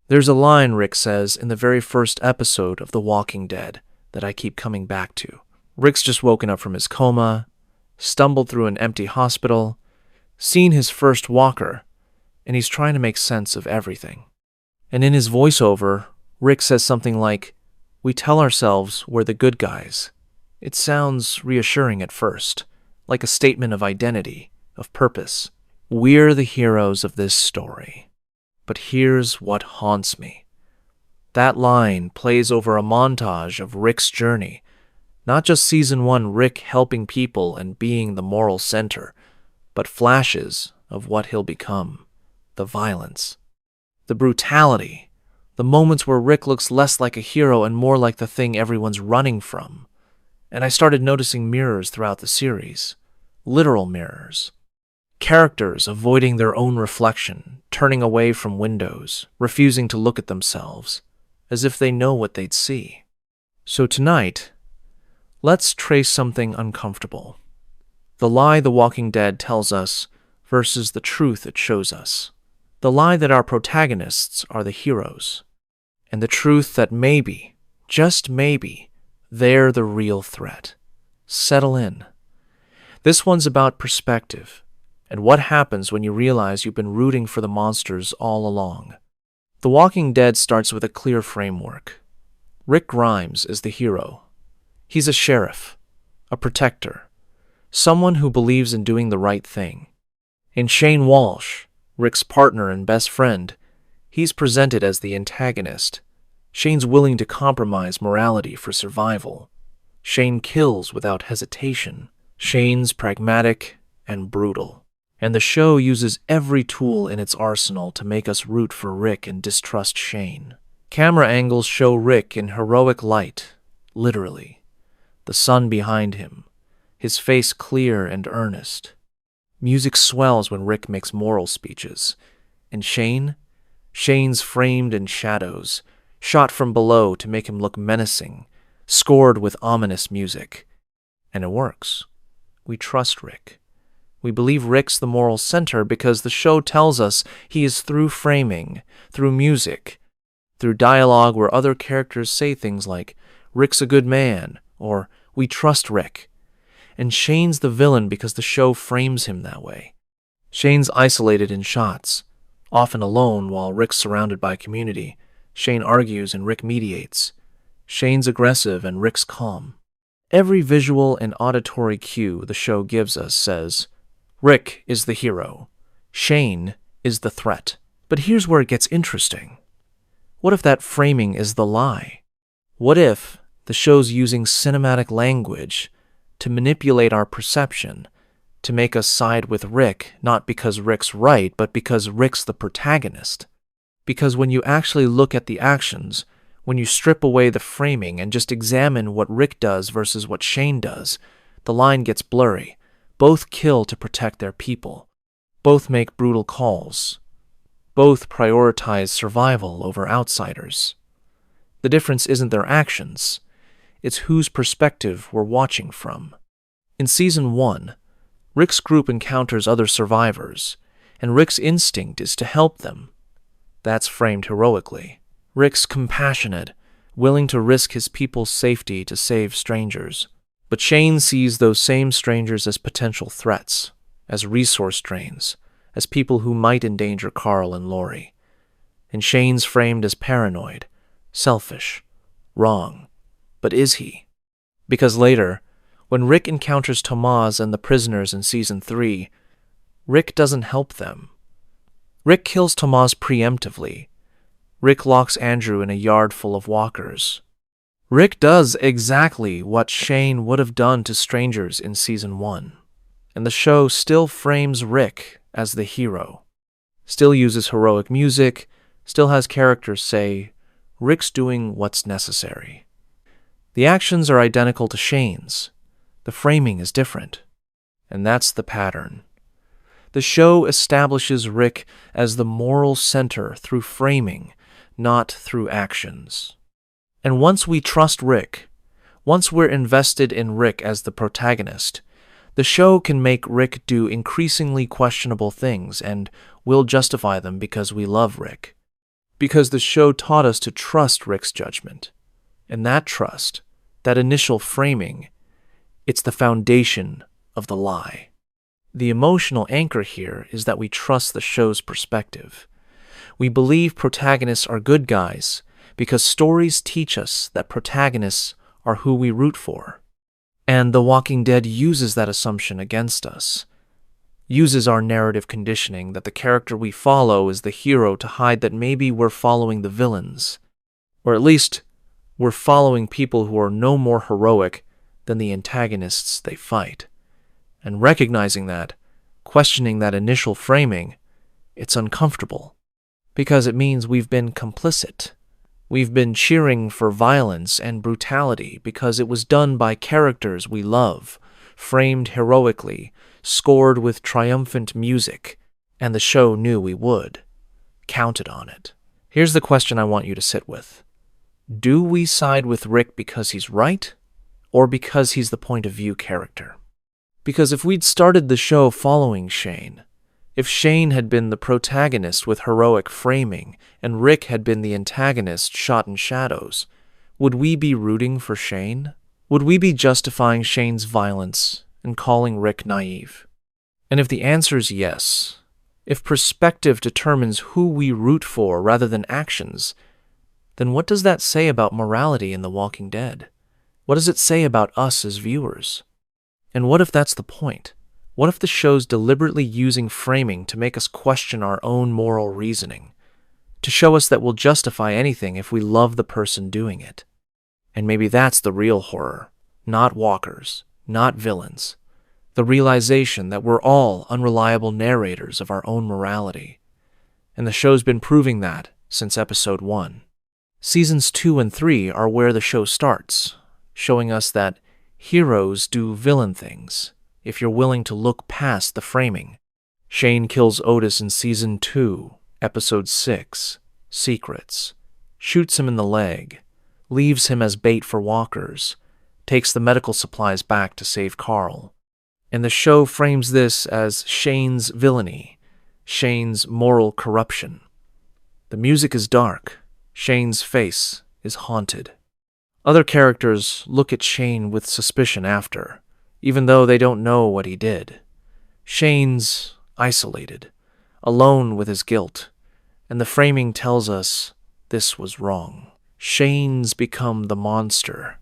There's a line Rick says in the very first episode of The Walking Dead that I keep coming back to. Rick's just woken up from his coma, stumbled through an empty hospital, seen his first walker, and he's trying to make sense of everything. And in his voiceover, Rick says something like, "We tell ourselves we're the good guys." It sounds reassuring at first, like a statement of identity, of purpose. We're the heroes of this story. But here's what haunts me. That line plays over a montage of Rick's journey, not just Season 1 Rick helping people and being the moral center, but flashes of what he'll become, the violence, the brutality, the moments where Rick looks less like a hero and more like the thing everyone's running from. And I started noticing mirrors throughout the series, literal mirrors. Characters avoiding their own reflection, turning away from windows, refusing to look at themselves, as if they know what they'd see. So tonight, let's trace something uncomfortable. The lie The Walking Dead tells us versus the truth it shows us. The lie that our protagonists are the heroes, and the truth that maybe, just maybe, they're the real threat. Settle in. This one's about perspective, and what happens when you realize you've been rooting for the monsters all along. The Walking Dead starts with a clear framework. Rick Grimes is the hero. He's a sheriff, a protector, someone who believes in doing the right thing. And Shane Walsh, Rick's partner and best friend, he's presented as the antagonist. Shane's willing to compromise morality for survival. Shane kills without hesitation. Shane's pragmatic and brutal. And the show uses every tool in its arsenal to make us root for Rick and distrust Shane. Camera angles show Rick in heroic light, literally. The sun behind him, his face clear and earnest. Music swells when Rick makes moral speeches. And Shane's framed in shadows, shot from below to make him look menacing, scored with ominous music. And it works. We trust Rick. We believe Rick's the moral center because the show tells us he is through framing, through music, through dialogue where other characters say things like, "Rick's a good man," or "We trust Rick." And Shane's the villain because the show frames him that way. Shane's isolated in shots, often alone while Rick's surrounded by community. Shane argues and Rick mediates. Shane's aggressive and Rick's calm. Every visual and auditory cue the show gives us says, Rick is the hero. Shane is the threat. But here's where it gets interesting. What if that framing is the lie? What if the show's using cinematic language to manipulate our perception, to make us side with Rick, not because Rick's right, but because Rick's the protagonist? Because when you actually look at the actions, when you strip away the framing and just examine what Rick does versus what Shane does, the line gets blurry. Both kill to protect their people. Both make brutal calls. Both prioritize survival over outsiders. The difference isn't their actions. It's whose perspective we're watching from. In Season 1, Rick's group encounters other survivors, and Rick's instinct is to help them. That's framed heroically. Rick's compassionate, willing to risk his people's safety to save strangers. But Shane sees those same strangers as potential threats, as resource drains, as people who might endanger Carl and Lori. And Shane's framed as paranoid, selfish, wrong. But is he? Because later, when Rick encounters Tomas and the prisoners in Season 3, Rick doesn't help them. Rick kills Tomas preemptively. Rick locks Andrew in a yard full of walkers. Rick does exactly what Shane would have done to strangers in Season 1. And the show still frames Rick as the hero. Still uses heroic music, still has characters say, Rick's doing what's necessary. The actions are identical to Shane's. The framing is different. And that's the pattern. The show establishes Rick as the moral center through framing, not through actions. And once we trust Rick, once we're invested in Rick as the protagonist, the show can make Rick do increasingly questionable things, and we'll justify them because we love Rick. Because the show taught us to trust Rick's judgment. And that trust, that initial framing, it's the foundation of the lie. The emotional anchor here is that we trust the show's perspective. We believe protagonists are good guys because stories teach us that protagonists are who we root for. And The Walking Dead uses that assumption against us, uses our narrative conditioning that the character we follow is the hero to hide that maybe we're following the villains, or at least we're following people who are no more heroic than the antagonists they fight. And recognizing that, questioning that initial framing, it's uncomfortable, because it means we've been complicit. We've been cheering for violence and brutality because it was done by characters we love, framed heroically, scored with triumphant music, and the show knew we would. Counted on it. Here's the question I want you to sit with. Do we side with Rick because he's right, or because he's the point of view character? Because if we'd started the show following Shane, if Shane had been the protagonist with heroic framing and Rick had been the antagonist shot in shadows, would we be rooting for Shane? Would we be justifying Shane's violence and calling Rick naive? And if the answer is yes, if perspective determines who we root for rather than actions, then what does that say about morality in The Walking Dead? What does it say about us as viewers? And what if that's the point? What if the show's deliberately using framing to make us question our own moral reasoning, to show us that we'll justify anything if we love the person doing it? And maybe that's the real horror, not walkers, not villains. The realization that we're all unreliable narrators of our own morality. And the show's been proving that since episode 1. Seasons 2 and 3 are where the show starts, showing us that heroes do villain things if you're willing to look past the framing. Shane kills Otis in Season 2, Episode 6, Secrets, shoots him in the leg, leaves him as bait for walkers, takes the medical supplies back to save Carl. And the show frames this as Shane's villainy, Shane's moral corruption. The music is dark. Shane's face is haunted. Other characters look at Shane with suspicion after, even though they don't know what he did. Shane's isolated, alone with his guilt, and the framing tells us this was wrong. Shane's become the monster.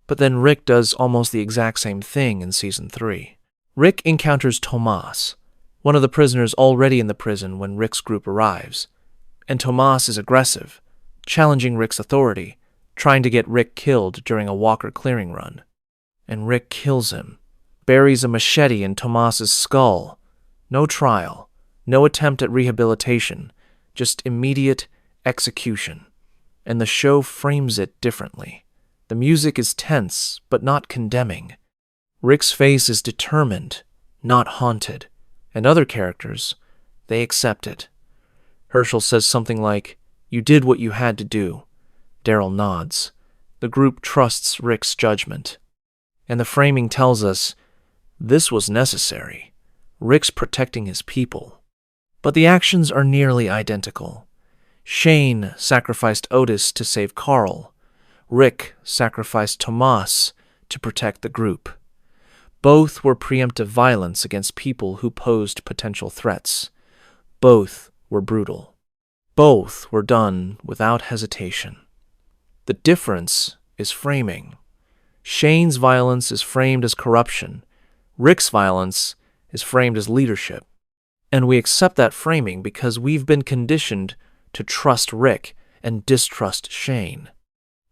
But then Rick does almost the exact same thing in Season 3. Rick encounters Tomas, one of the prisoners already in the prison when Rick's group arrives, and Tomas is aggressive, challenging Rick's authority, trying to get Rick killed during a walker clearing run. And Rick kills him, buries a machete in Tomas's skull. No trial, no attempt at rehabilitation, just immediate execution. And the show frames it differently. The music is tense, but not condemning. Rick's face is determined, not haunted. And other characters, they accept it. Herschel says something like, "You did what you had to do." Daryl nods. The group trusts Rick's judgment. And the framing tells us, this was necessary. Rick's protecting his people. But the actions are nearly identical. Shane sacrificed Otis to save Carl. Rick sacrificed Tomas to protect the group. Both were preemptive violence against people who posed potential threats. Both were brutal. Both were done without hesitation. The difference is framing. Shane's violence is framed as corruption. Rick's violence is framed as leadership. And we accept that framing because we've been conditioned to trust Rick and distrust Shane.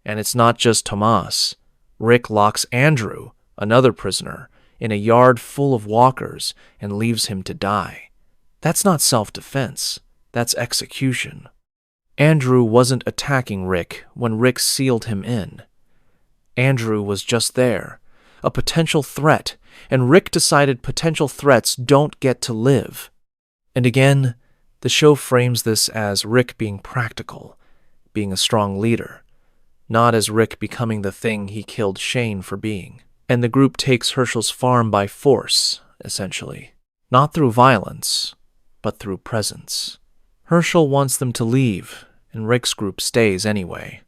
And it's not just Tomas. Rick locks Andrew, another prisoner, in a yard full of walkers and leaves him to die. That's not self-defense. That's execution. Andrew wasn't attacking Rick when Rick sealed him in. Andrew was just there, a potential threat, and Rick decided potential threats don't get to live. And again, the show frames this as Rick being practical, being a strong leader, not as Rick becoming the thing he killed Shane for being. And the group takes Herschel's farm by force, essentially. Not through violence, but through presence. Herschel wants them to leave, and Rick's group stays anyway,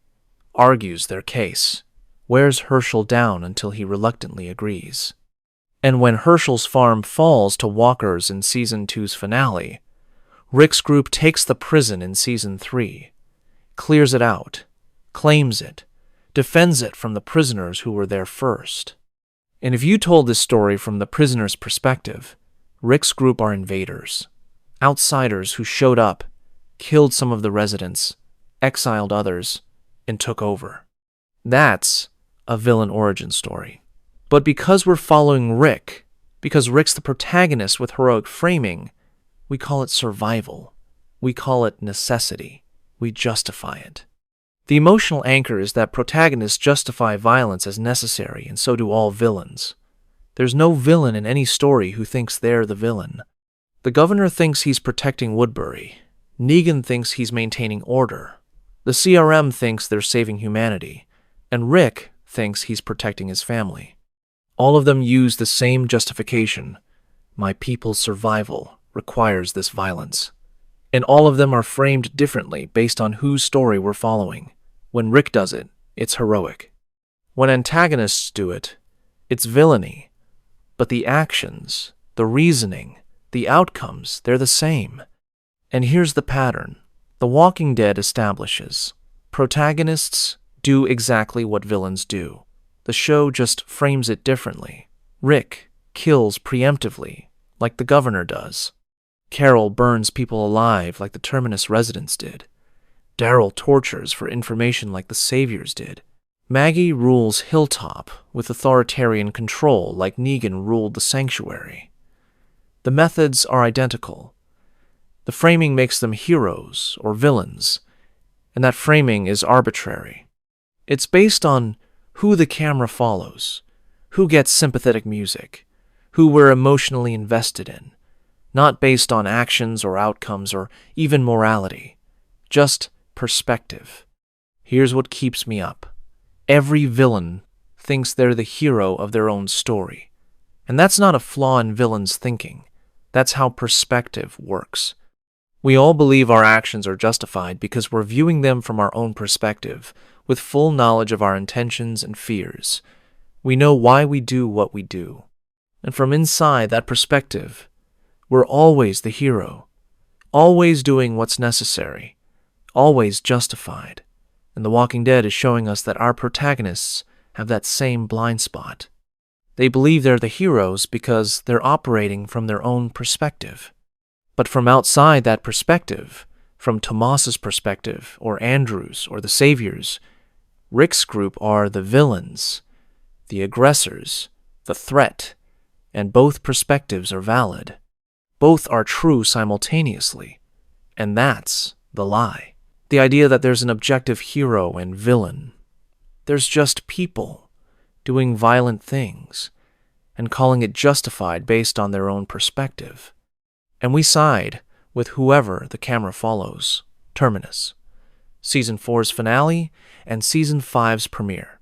argues their case, wears Herschel down until he reluctantly agrees. And when Herschel's farm falls to walkers in Season 2's finale, Rick's group takes the prison in Season 3, clears it out, claims it, defends it from the prisoners who were there first. And if you told this story from the prisoner's perspective, Rick's group are invaders, outsiders who showed up, killed some of the residents, exiled others, and took over. That's a villain origin story. But because we're following Rick, because Rick's the protagonist with heroic framing, we call it survival. We call it necessity. We justify it. The emotional anchor is that protagonists justify violence as necessary, and so do all villains. There's no villain in any story who thinks they're the villain. The governor thinks he's protecting Woodbury. Negan thinks he's maintaining order. The CRM thinks they're saving humanity. And Rick thinks he's protecting his family. All of them use the same justification. My people's survival requires this violence. And all of them are framed differently based on whose story we're following. When Rick does it, it's heroic. When antagonists do it, it's villainy. But the actions, the reasoning, the outcomes, they're the same. And here's the pattern. The Walking Dead establishes protagonists do exactly what villains do. The show just frames it differently. Rick kills preemptively, like the governor does. Carol burns people alive like the Terminus residents did. Daryl tortures for information like the Saviors did. Maggie rules Hilltop with authoritarian control like Negan ruled the Sanctuary. The methods are identical. The framing makes them heroes or villains, and that framing is arbitrary. It's based on who the camera follows, who gets sympathetic music, who we're emotionally invested in, not based on actions or outcomes or even morality, just perspective. Here's what keeps me up. Every villain thinks they're the hero of their own story. And that's not a flaw in villains' thinking. That's how perspective works. We all believe our actions are justified because we're viewing them from our own perspective, with full knowledge of our intentions and fears. We know why we do what we do. And from inside that perspective, we're always the hero, always doing what's necessary, always justified. And The Walking Dead is showing us that our protagonists have that same blind spot. They believe they're the heroes because they're operating from their own perspective. But from outside that perspective, from Tomas's perspective, or Andrew's, or the Saviors, Rick's group are the villains, the aggressors, the threat, and both perspectives are valid. Both are true simultaneously, and that's the lie. The idea that there's an objective hero and villain. There's just people doing violent things and calling it justified based on their own perspective. And we side with whoever the camera follows. Terminus. Season 4's finale and Season 5's premiere.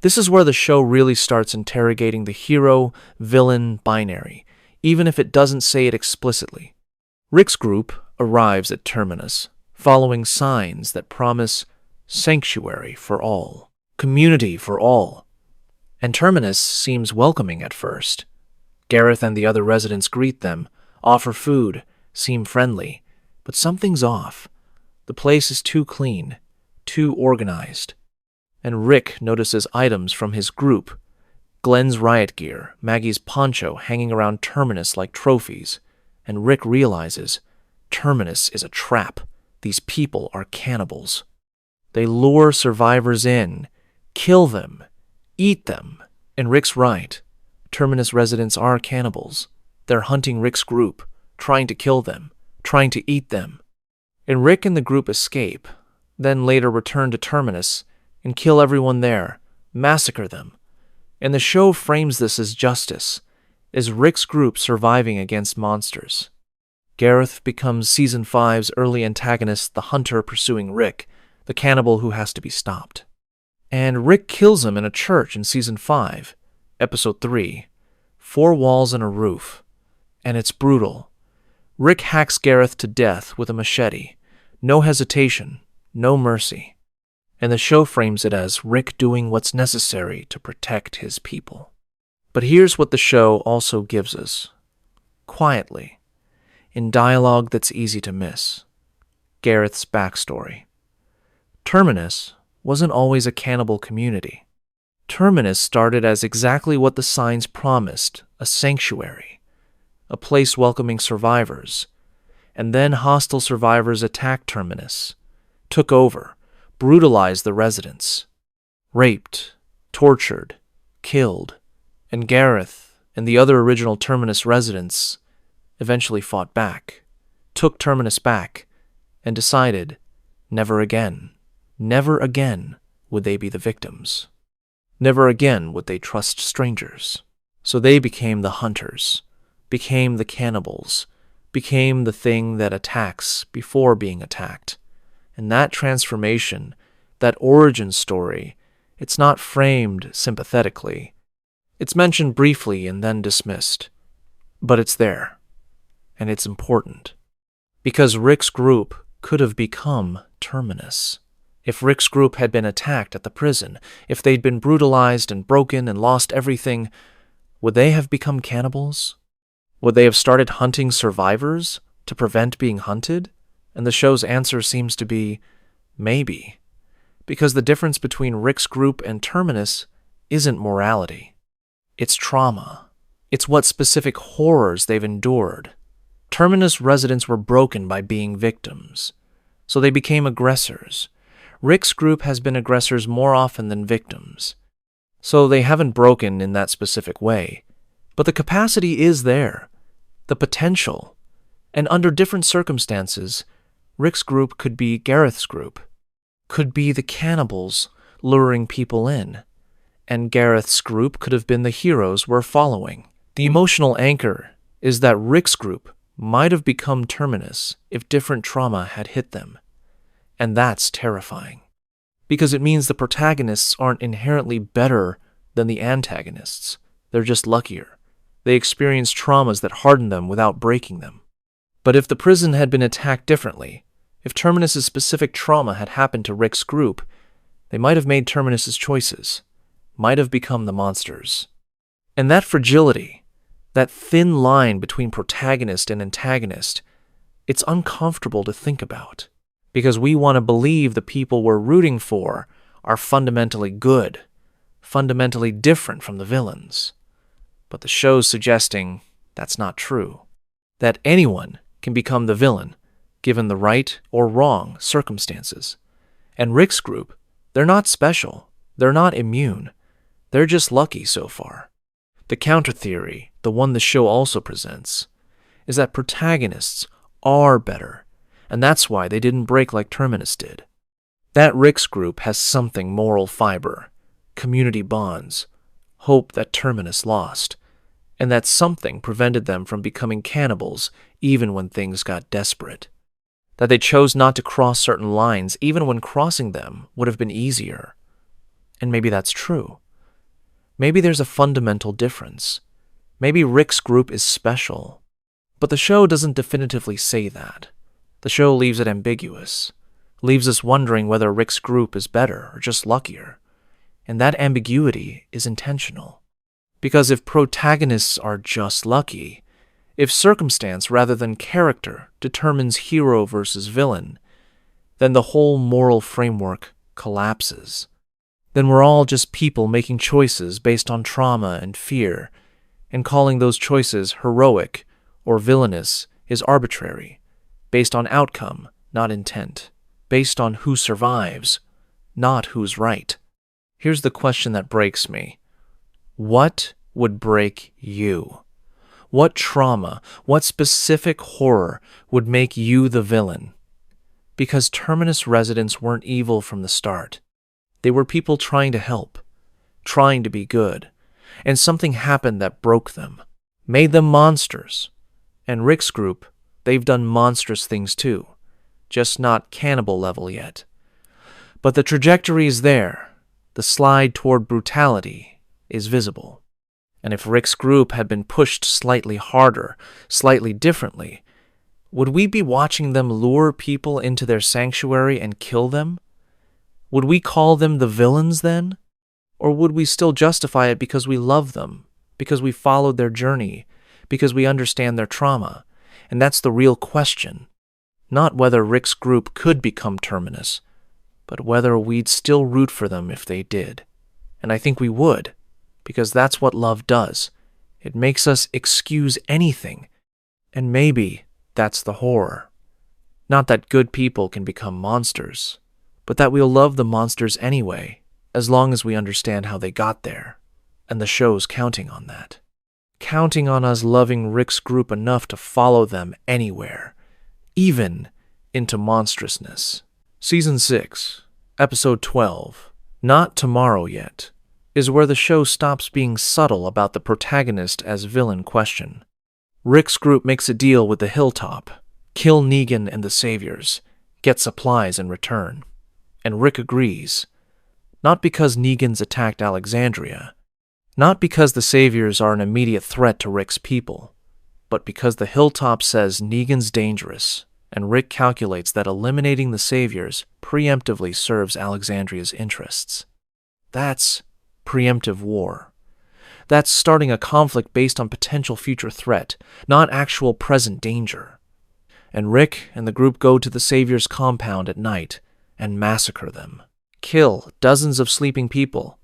This is where the show really starts interrogating the hero-villain binary, even if it doesn't say it explicitly. Rick's group arrives at Terminus, following signs that promise sanctuary for all, community for all. And Terminus seems welcoming at first. Gareth and the other residents greet them, offer food, seem friendly, but something's off. The place is too clean, too organized. And Rick notices items from his group. Glenn's riot gear, Maggie's poncho hanging around Terminus like trophies. And Rick realizes Terminus is a trap. These people are cannibals. They lure survivors in, kill them, eat them. And Rick's right. Terminus residents are cannibals. They're hunting Rick's group, trying to kill them, trying to eat them. And Rick and the group escape, then later return to Terminus and kill everyone there, massacre them. And the show frames this as justice, as Rick's group surviving against monsters. Gareth becomes Season 5's early antagonist, the hunter pursuing Rick, the cannibal who has to be stopped. And Rick kills him in a church in Season 5, Episode 3, 4 walls and a roof. And it's brutal. Rick hacks Gareth to death with a machete. No hesitation, no mercy. And the show frames it as Rick doing what's necessary to protect his people. But here's what the show also gives us, quietly, in dialogue that's easy to miss. Gareth's backstory. Terminus wasn't always a cannibal community. Terminus started as exactly what the signs promised, a sanctuary, a place welcoming survivors. And then hostile survivors attacked Terminus, took over, brutalized the residents, raped, tortured, killed, and Gareth and the other original Terminus residents eventually fought back, took Terminus back, and decided never again would they be the victims. Never again would they trust strangers. So they became the hunters, became the cannibals, became the thing that attacks before being attacked. And that transformation, that origin story, it's not framed sympathetically. It's mentioned briefly and then dismissed. But it's there. And it's important. Because Rick's group could have become Terminus. If Rick's group had been attacked at the prison, if they'd been brutalized and broken and lost everything, would they have become cannibals? Would they have started hunting survivors to prevent being hunted? And the show's answer seems to be maybe. Because the difference between Rick's group and Terminus isn't morality. It's trauma. It's what specific horrors they've endured. Terminus residents were broken by being victims, so they became aggressors. Rick's group has been aggressors more often than victims, so they haven't broken in that specific way. But the capacity is there, the potential, and under different circumstances, Rick's group could be Gareth's group, could be the cannibals luring people in, and Gareth's group could have been the heroes we're following. The emotional anchor is that Rick's group might have become Terminus if different trauma had hit them. And that's terrifying. Because it means the protagonists aren't inherently better than the antagonists. They're just luckier. They experience traumas that harden them without breaking them. But if the prison had been attacked differently, if Terminus's specific trauma had happened to Rick's group, they might have made Terminus's choices, might have become the monsters. And that fragility, that thin line between protagonist and antagonist, it's uncomfortable to think about. Because we want to believe the people we're rooting for are fundamentally good, fundamentally different from the villains. But the show's suggesting that's not true. That anyone can become the villain, given the right or wrong circumstances. And Rick's group, they're not special. They're not immune. They're just lucky so far. The counter theory, the one the show also presents, is that protagonists are better. And that's why they didn't break like Terminus did. That Rick's group has something moral fiber, community bonds, hope that Terminus lost, and that something prevented them from becoming cannibals even when things got desperate. That they chose not to cross certain lines even when crossing them would have been easier. And maybe that's true. Maybe there's a fundamental difference. Maybe Rick's group is special. But the show doesn't definitively say that. The show leaves it ambiguous, leaves us wondering whether Rick's group is better or just luckier. And that ambiguity is intentional. Because if protagonists are just lucky, if circumstance rather than character determines hero versus villain, then the whole moral framework collapses. Then we're all just people making choices based on trauma and fear, and calling those choices heroic or villainous is arbitrary. Based on outcome, not intent. Based on who survives, not who's right. Here's the question that breaks me. What would break you? What trauma, what specific horror would make you the villain? Because Terminus residents weren't evil from the start. They were people trying to help, trying to be good, and something happened that broke them, made them monsters. And Rick's group, they've done monstrous things too, just not cannibal level yet. But the trajectory is there. The slide toward brutality is visible. And if Rick's group had been pushed slightly harder, slightly differently, Would we be watching them lure people into their sanctuary and kill them? Would we call them the villains then? Or would we still justify it because we love them, because we followed their journey, because we understand their trauma? And that's the real question. Not whether Rick's group could become Terminus, but whether we'd still root for them if they did. And I think we would, because that's what love does. It makes us excuse anything. And maybe that's the horror. Not that good people can become monsters, but that we'll love the monsters anyway, as long as we understand how they got there. And the show's counting on that. Counting on us loving Rick's group enough to follow them anywhere, even into monstrousness. Season 6, Episode 12, Not Tomorrow Yet, is where the show stops being subtle about the protagonist as villain question. Rick's group makes a deal with the Hilltop, kill Negan and the Saviors, get supplies in return. And Rick agrees. Not because Negan's attacked Alexandria, not because the Saviors are an immediate threat to Rick's people, but because the Hilltop says Negan's dangerous, and Rick calculates that eliminating the Saviors preemptively serves Alexandria's interests. That's preemptive war. That's starting a conflict based on potential future threat, not actual present danger. And Rick and the group go to the Saviors' compound at night and massacre them. Kill dozens of sleeping people.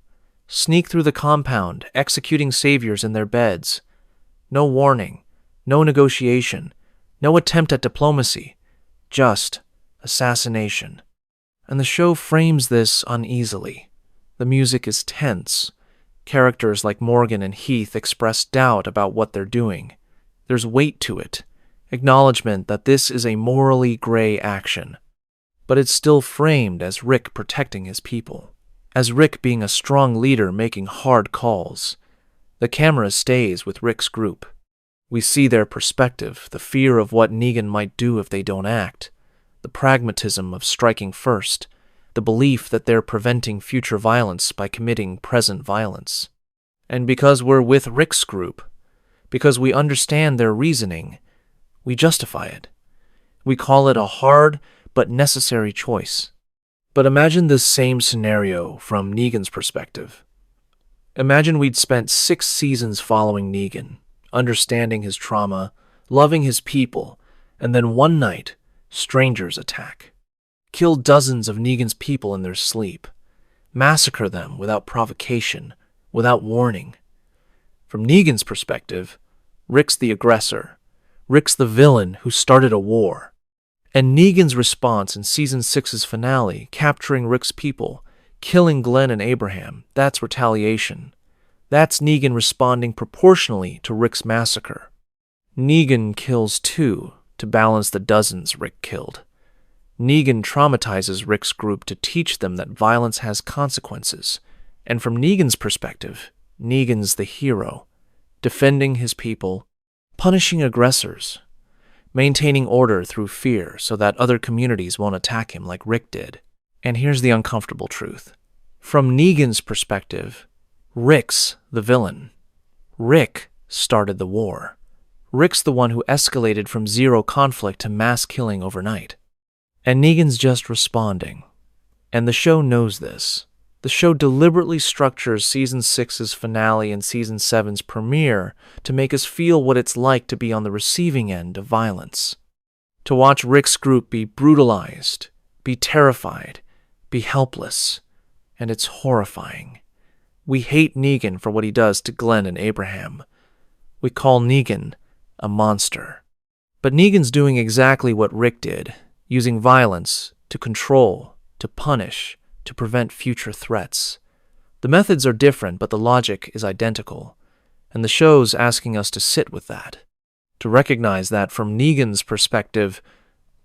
Sneak through the compound, executing Saviors in their beds. No warning, no negotiation, no attempt at diplomacy, just assassination. And the show frames this uneasily. The music is tense. Characters like Morgan and Heath express doubt about what they're doing. There's weight to it, acknowledgement that this is a morally gray action. But it's still framed as Rick protecting his people, as Rick being a strong leader making hard calls. The camera stays with Rick's group. We see their perspective, the fear of what Negan might do if they don't act, the pragmatism of striking first, the belief that they're preventing future violence by committing present violence. And because we're with Rick's group, because we understand their reasoning, we justify it. We call it a hard but necessary choice. But imagine this same scenario from Negan's perspective. Imagine we'd spent 6 seasons following Negan, understanding his trauma, loving his people, and then one night, strangers attack. Kill dozens of Negan's people in their sleep. Massacre them without provocation, without warning. From Negan's perspective, Rick's the aggressor. Rick's the villain who started a war. And Negan's response in Season 6's finale, capturing Rick's people, killing Glenn and Abraham, that's retaliation. That's Negan responding proportionally to Rick's massacre. Negan kills 2 to balance the dozens Rick killed. Negan traumatizes Rick's group to teach them that violence has consequences. And from Negan's perspective, Negan's the hero, defending his people, punishing aggressors, maintaining order through fear so that other communities won't attack him like Rick did. And here's the uncomfortable truth. From Negan's perspective, Rick's the villain. Rick started the war. Rick's the one who escalated from zero conflict to mass killing overnight. And Negan's just responding. And the show knows this. The show deliberately structures Season 6's finale and Season 7's premiere to make us feel what it's like to be on the receiving end of violence. To watch Rick's group be brutalized, be terrified, be helpless. And it's horrifying. We hate Negan for what he does to Glenn and Abraham. We call Negan a monster. But Negan's doing exactly what Rick did, using violence to control, to punish, to prevent future threats. The methods are different, but the logic is identical, and the show's asking us to sit with that, to recognize that from Negan's perspective,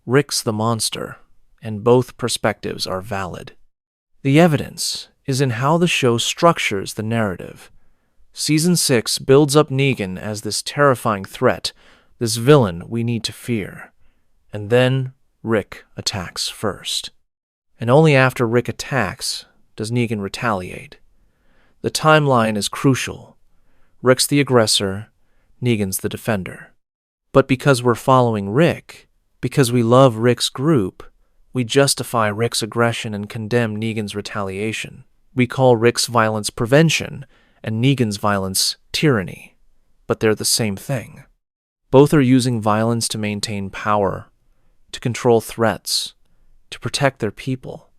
Rick's the monster, and both perspectives are valid. The evidence is in how the show structures the narrative. Season 6 builds up Negan as this terrifying threat, this villain we need to fear, and then Rick attacks first. And only after Rick attacks does Negan retaliate. The timeline is crucial. Rick's the aggressor, Negan's the defender. But because we're following Rick, Because we love Rick's group, we justify Rick's aggression and condemn Negan's retaliation. We call Rick's violence prevention and Negan's violence tyranny, but they're the same thing. Both are using violence to maintain power, to control threats, to protect their people.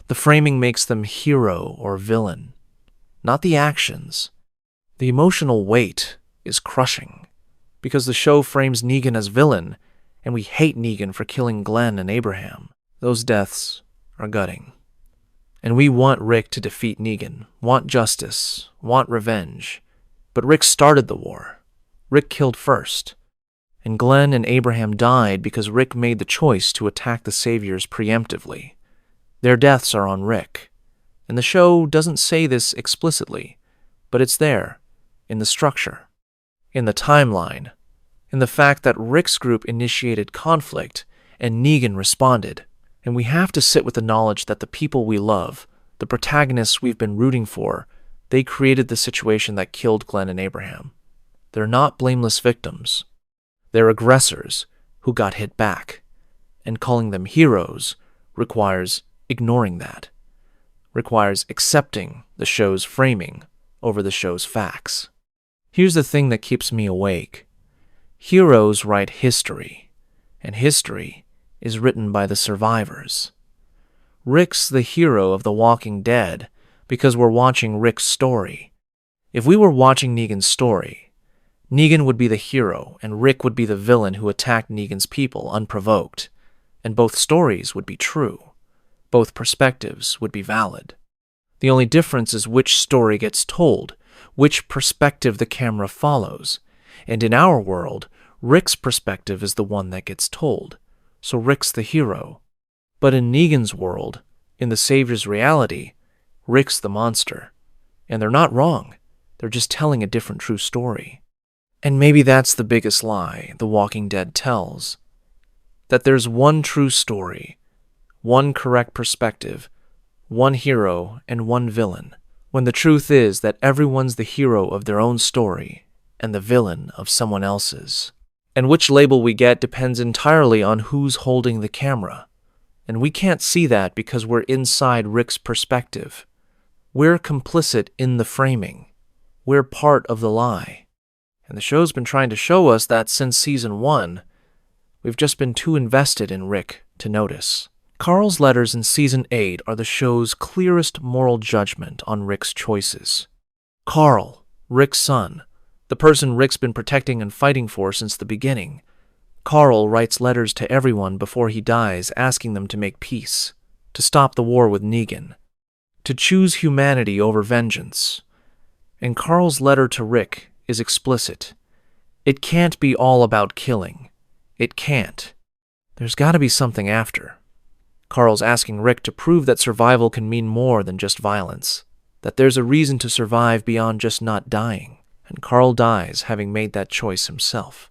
The framing makes them hero or villain, not the actions. The emotional weight is crushing, because the show frames Negan as villain, and we hate Negan for killing Glenn and Abraham. Those deaths are gutting. And we want Rick to defeat Negan, want justice, want revenge. But Rick started the war. Rick killed first. And Glenn and Abraham died because Rick made the choice to attack the Saviors preemptively. Their deaths are on Rick. And the show doesn't say this explicitly, but it's there, in the structure, in the timeline, in the fact that Rick's group initiated conflict and Negan responded. And we have to sit with the knowledge that the people we love, the protagonists we've been rooting for, they created the situation that killed Glenn and Abraham. They're not blameless victims. They're aggressors who got hit back. And calling them heroes requires ignoring that, requires accepting the show's framing over the show's facts. Here's the thing that keeps me awake. Heroes write history, and history is written by the survivors. Rick's the hero of The Walking Dead because we're watching Rick's story. If we were watching Negan's story, Negan would be the hero and Rick would be the villain who attacked Negan's people unprovoked, and both stories would be true. Both perspectives would be valid. The only difference is which story gets told, which perspective the camera follows, and in our world, Rick's perspective is the one that gets told. So Rick's the hero. But in Negan's world, in the Savior's reality, Rick's the monster. And they're not wrong. They're just telling a different true story. And maybe that's the biggest lie The Walking Dead tells. That there's one true story, one correct perspective, one hero and one villain, when the truth is that everyone's the hero of their own story and the villain of someone else's. And which label we get depends entirely on who's holding the camera. And we can't see that because we're inside Rick's perspective. We're complicit in the framing. We're part of the lie. And the show's been trying to show us that since season 1, we've just been too invested in Rick to notice. Carl's letters in season 8 are the show's clearest moral judgment on Rick's choices. Carl, Rick's son, the person Rick's been protecting and fighting for since the beginning. Carl writes letters to everyone before he dies asking them to make peace, to stop the war with Negan, to choose humanity over vengeance. And Carl's letter to Rick is explicit. It can't be all about killing. It can't. There's got to be something after. Carl's asking Rick to prove that survival can mean more than just violence, that there's a reason to survive beyond just not dying. And Carl dies having made that choice himself.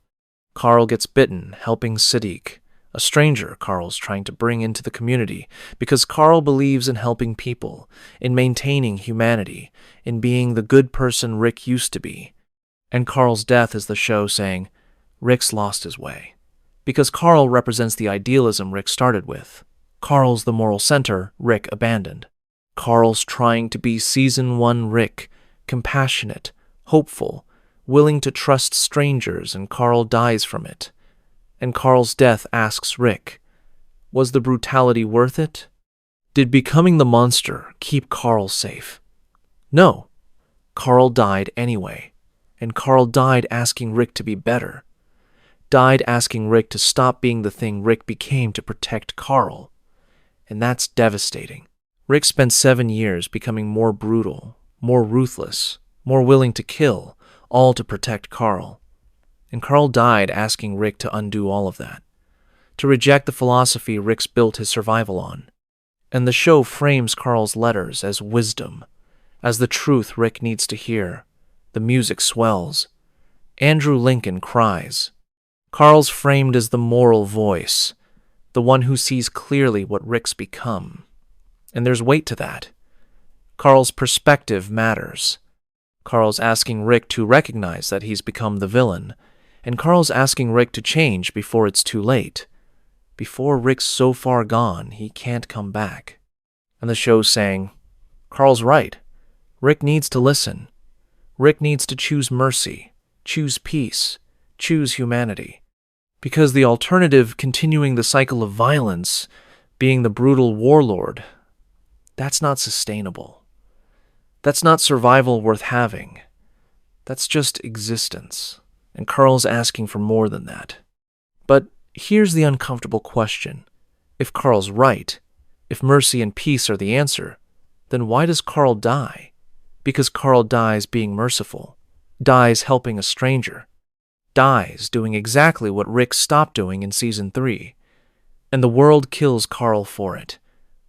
Carl gets bitten helping Sadiq, a stranger Carl's trying to bring into the community, because Carl believes in helping people, in maintaining humanity, in being the good person Rick used to be. And Carl's death is the show saying, Rick's lost his way. Because Carl represents the idealism Rick started with. Carl's the moral center Rick abandoned. Carl's trying to be season 1 Rick, compassionate, hopeful, willing to trust strangers, and Carl dies from it. And Carl's death asks Rick, was the brutality worth it? Did becoming the monster keep Carl safe? No. Carl died anyway. And Carl died asking Rick to be better. Died asking Rick to stop being the thing Rick became to protect Carl. And that's devastating. Rick spent 7 years becoming more brutal, more ruthless, more willing to kill, all to protect Carl. And Carl died asking Rick to undo all of that, to reject the philosophy Rick's built his survival on. And the show frames Carl's letters as wisdom, as the truth Rick needs to hear. The music swells. Andrew Lincoln cries. Carl's framed as the moral voice, the one who sees clearly what Rick's become. And there's weight to that. Carl's perspective matters. Carl's asking Rick to recognize that he's become the villain, and Carl's asking Rick to change before it's too late. before Rick's so far gone he can't come back. And the show's saying, Carl's right. Rick needs to listen. Rick needs to choose mercy, choose peace, choose humanity. Because the alternative, continuing the cycle of violence, being the brutal warlord, that's not sustainable. That's not survival worth having. That's just existence. And Carl's asking for more than that. But here's the uncomfortable question. If Carl's right, if mercy and peace are the answer, then why does Carl die? Because Carl dies being merciful, dies helping a stranger, dies doing exactly what Rick stopped doing in Season 3. And the world kills Carl for it.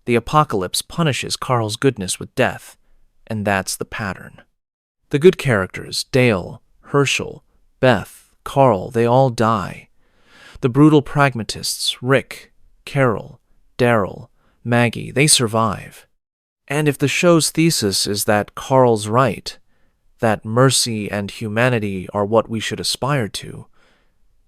The apocalypse punishes Carl's goodness with death, and that's the pattern. The good characters, Dale, Herschel, Beth, Carl, they all die. The brutal pragmatists, Rick, Carol, Daryl, Maggie, they survive. And if the show's thesis is that Carl's right, that mercy and humanity are what we should aspire to,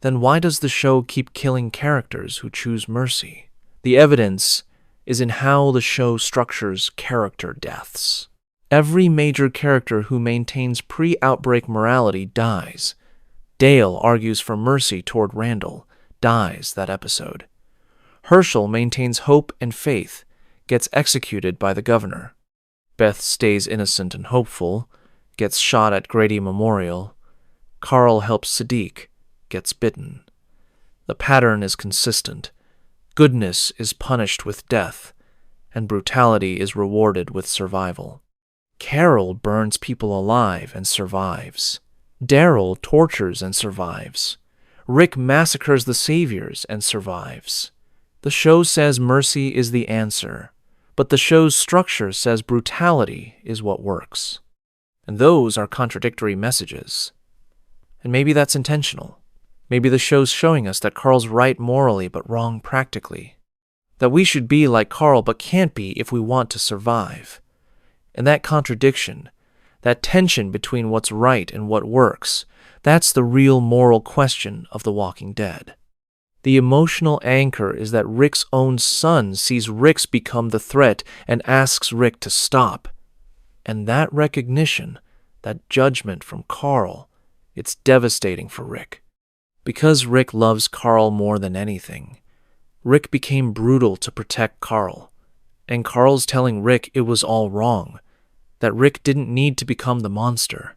then why does the show keep killing characters who choose mercy? The evidence is in how the show structures character deaths. Every major character who maintains pre-outbreak morality dies. Dale argues for mercy toward Randall, dies that episode. Herschel maintains hope and faith, gets executed by the governor. Beth stays innocent and hopeful, gets shot at Grady Memorial. Carl helps Sadiq, gets bitten. The pattern is consistent. Goodness is punished with death, and brutality is rewarded with survival. Carol burns people alive and survives. Daryl tortures and survives. Rick massacres the saviors and survives. The show says mercy is the answer, but the show's structure says brutality is what works. And those are contradictory messages. And maybe that's intentional. Maybe the show's showing us that Carl's right morally but wrong practically. That we should be like Carl but can't be if we want to survive. And that contradiction, that tension between what's right and what works, that's the real moral question of The Walking Dead. The emotional anchor is that Rick's own son sees Rick's become the threat and asks Rick to stop. And that recognition, that judgment from Carl, it's devastating for Rick. Because Rick loves Carl more than anything, Rick became brutal to protect Carl. And Carl's telling Rick it was all wrong, that Rick didn't need to become the monster,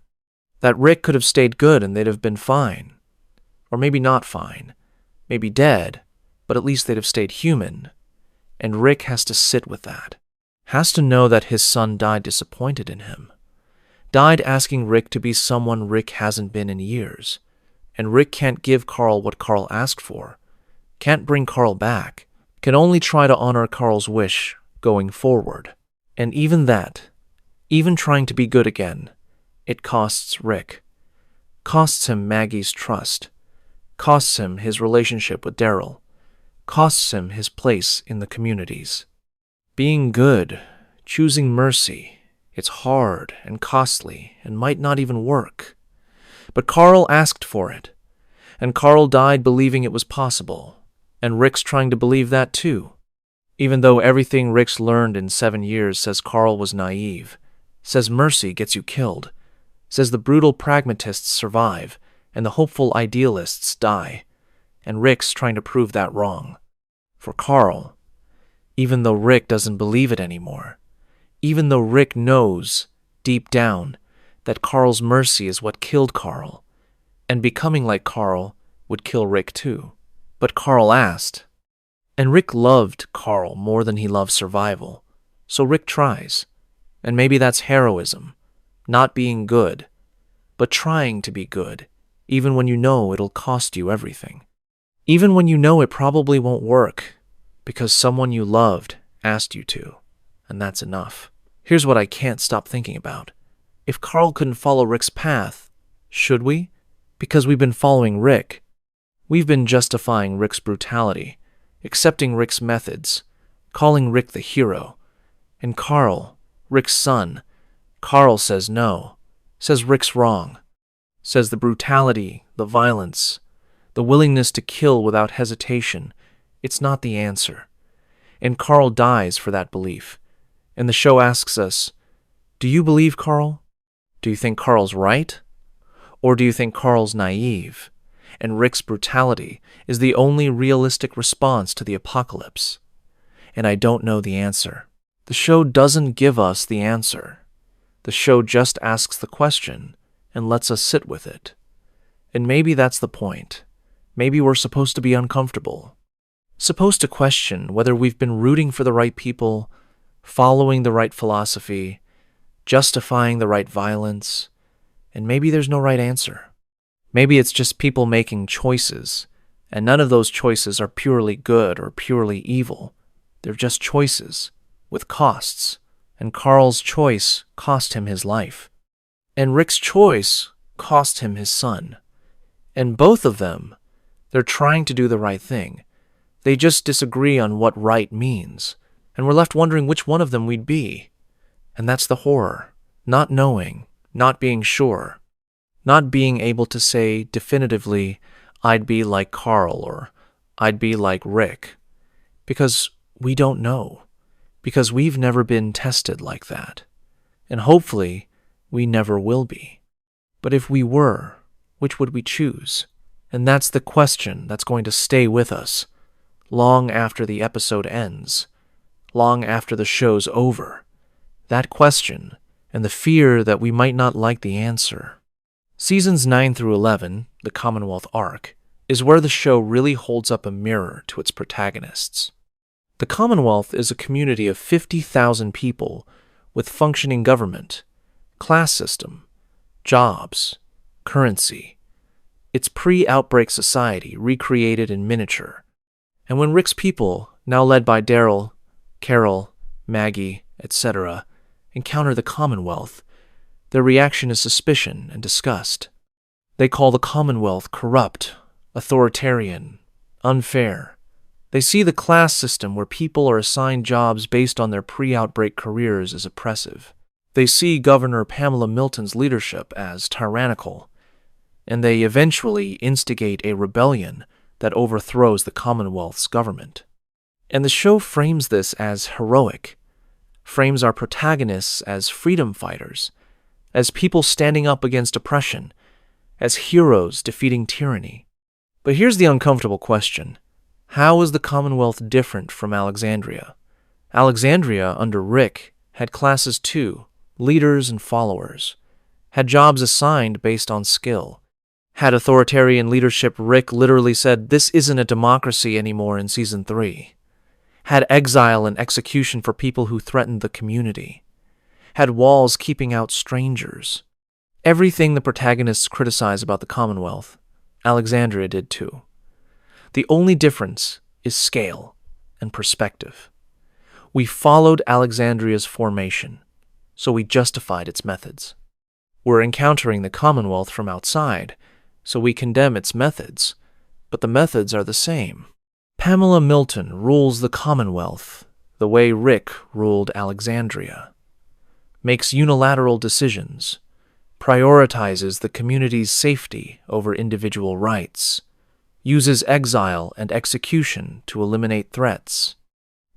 that Rick could have stayed good and they'd have been fine. Or maybe not fine. Maybe dead, but at least they'd have stayed human. And Rick has to sit with that. Has to know that his son died disappointed in him. Died asking Rick to be someone Rick hasn't been in years. And Rick can't give Carl what Carl asked for. Can't bring Carl back. Can only try to honor Carl's wish going forward. And even that, even trying to be good again, it costs Rick. Costs him Maggie's trust. Costs him his relationship with Daryl. Costs him his place in the communities. Being good, choosing mercy, it's hard and costly and might not even work. But Carl asked for it, and Carl died believing it was possible, and Rick's trying to believe that too. Even though everything Rick's learned in 7 years says Carl was naive, says mercy gets you killed, says the brutal pragmatists survive, and the hopeful idealists die, and Rick's trying to prove that wrong. For Carl, even though Rick doesn't believe it anymore, even though Rick knows, deep down, that Carl's mercy is what killed Carl, and becoming like Carl would kill Rick too. But Carl asked, and Rick loved Carl more than he loved survival, so Rick tries. And maybe that's heroism, not being good, but trying to be good, even when you know it'll cost you everything. Even when you know it probably won't work, because someone you loved asked you to, and that's enough. Here's what I can't stop thinking about. If Carl couldn't follow Rick's path, should we? Because we've been following Rick. We've been justifying Rick's brutality, accepting Rick's methods, calling Rick the hero. And Carl, Rick's son, Carl says no, says Rick's wrong, says the brutality, the violence, the willingness to kill without hesitation, It's not the answer. And Carl dies for that belief. And the show asks us, do you believe Carl? Do you think Carl's right? Or do you think Carl's naive, and Rick's brutality is the only realistic response to the apocalypse? And I don't know the answer. The show doesn't give us the answer. The show just asks the question and lets us sit with it. And maybe that's the point. Maybe we're supposed to be uncomfortable. Supposed to question whether we've been rooting for the right people, following the right philosophy, justifying the right violence, and maybe there's no right answer. Maybe it's just people making choices, and none of those choices are purely good or purely evil. They're just choices, with costs, and Carl's choice cost him his life. And Rick's choice cost him his son. And both of them, they're trying to do the right thing. They just disagree on what right means, and we're left wondering which one of them we'd be. And that's the horror, not knowing, not being sure, not being able to say definitively, I'd be like Carl or I'd be like Rick, because we don't know, because we've never been tested like that, and hopefully we never will be. But if we were, which would we choose? And that's the question that's going to stay with us long after the episode ends, long after the show's over. That question and the fear that we might not like the answer. Seasons 9 through 11, the Commonwealth arc, is where the show really holds up a mirror to its protagonists. The Commonwealth is a community of 50,000 people with functioning government, class system, jobs, currency. It's pre-outbreak society recreated in miniature. And when Rick's people, now led by Daryl, Carol, Maggie, etc., encounter the Commonwealth, their reaction is suspicion and disgust. They call the Commonwealth corrupt, authoritarian, unfair. They see the class system where people are assigned jobs based on their pre-outbreak careers as oppressive. They see Governor Pamela Milton's leadership as tyrannical, and they eventually instigate a rebellion that overthrows the Commonwealth's government. And the show frames this as heroic, frames our protagonists as freedom fighters, as people standing up against oppression, as heroes defeating tyranny. But here's the uncomfortable question. How is the Commonwealth different from Alexandria? Alexandria, under Rick, had classes too, leaders and followers, had jobs assigned based on skill. Had authoritarian leadership, Rick literally said, "This isn't a democracy anymore" in Season 3. Had exile and execution for people who threatened the community. Had walls keeping out strangers. Everything the protagonists criticize about the Commonwealth, Alexandria did too. The only difference is scale and perspective. We followed Alexandria's formation, so we justified its methods. We're encountering the Commonwealth from outside, so we condemn its methods, but the methods are the same. Pamela Milton rules the Commonwealth the way Rick ruled Alexandria, makes unilateral decisions, prioritizes the community's safety over individual rights, uses exile and execution to eliminate threats.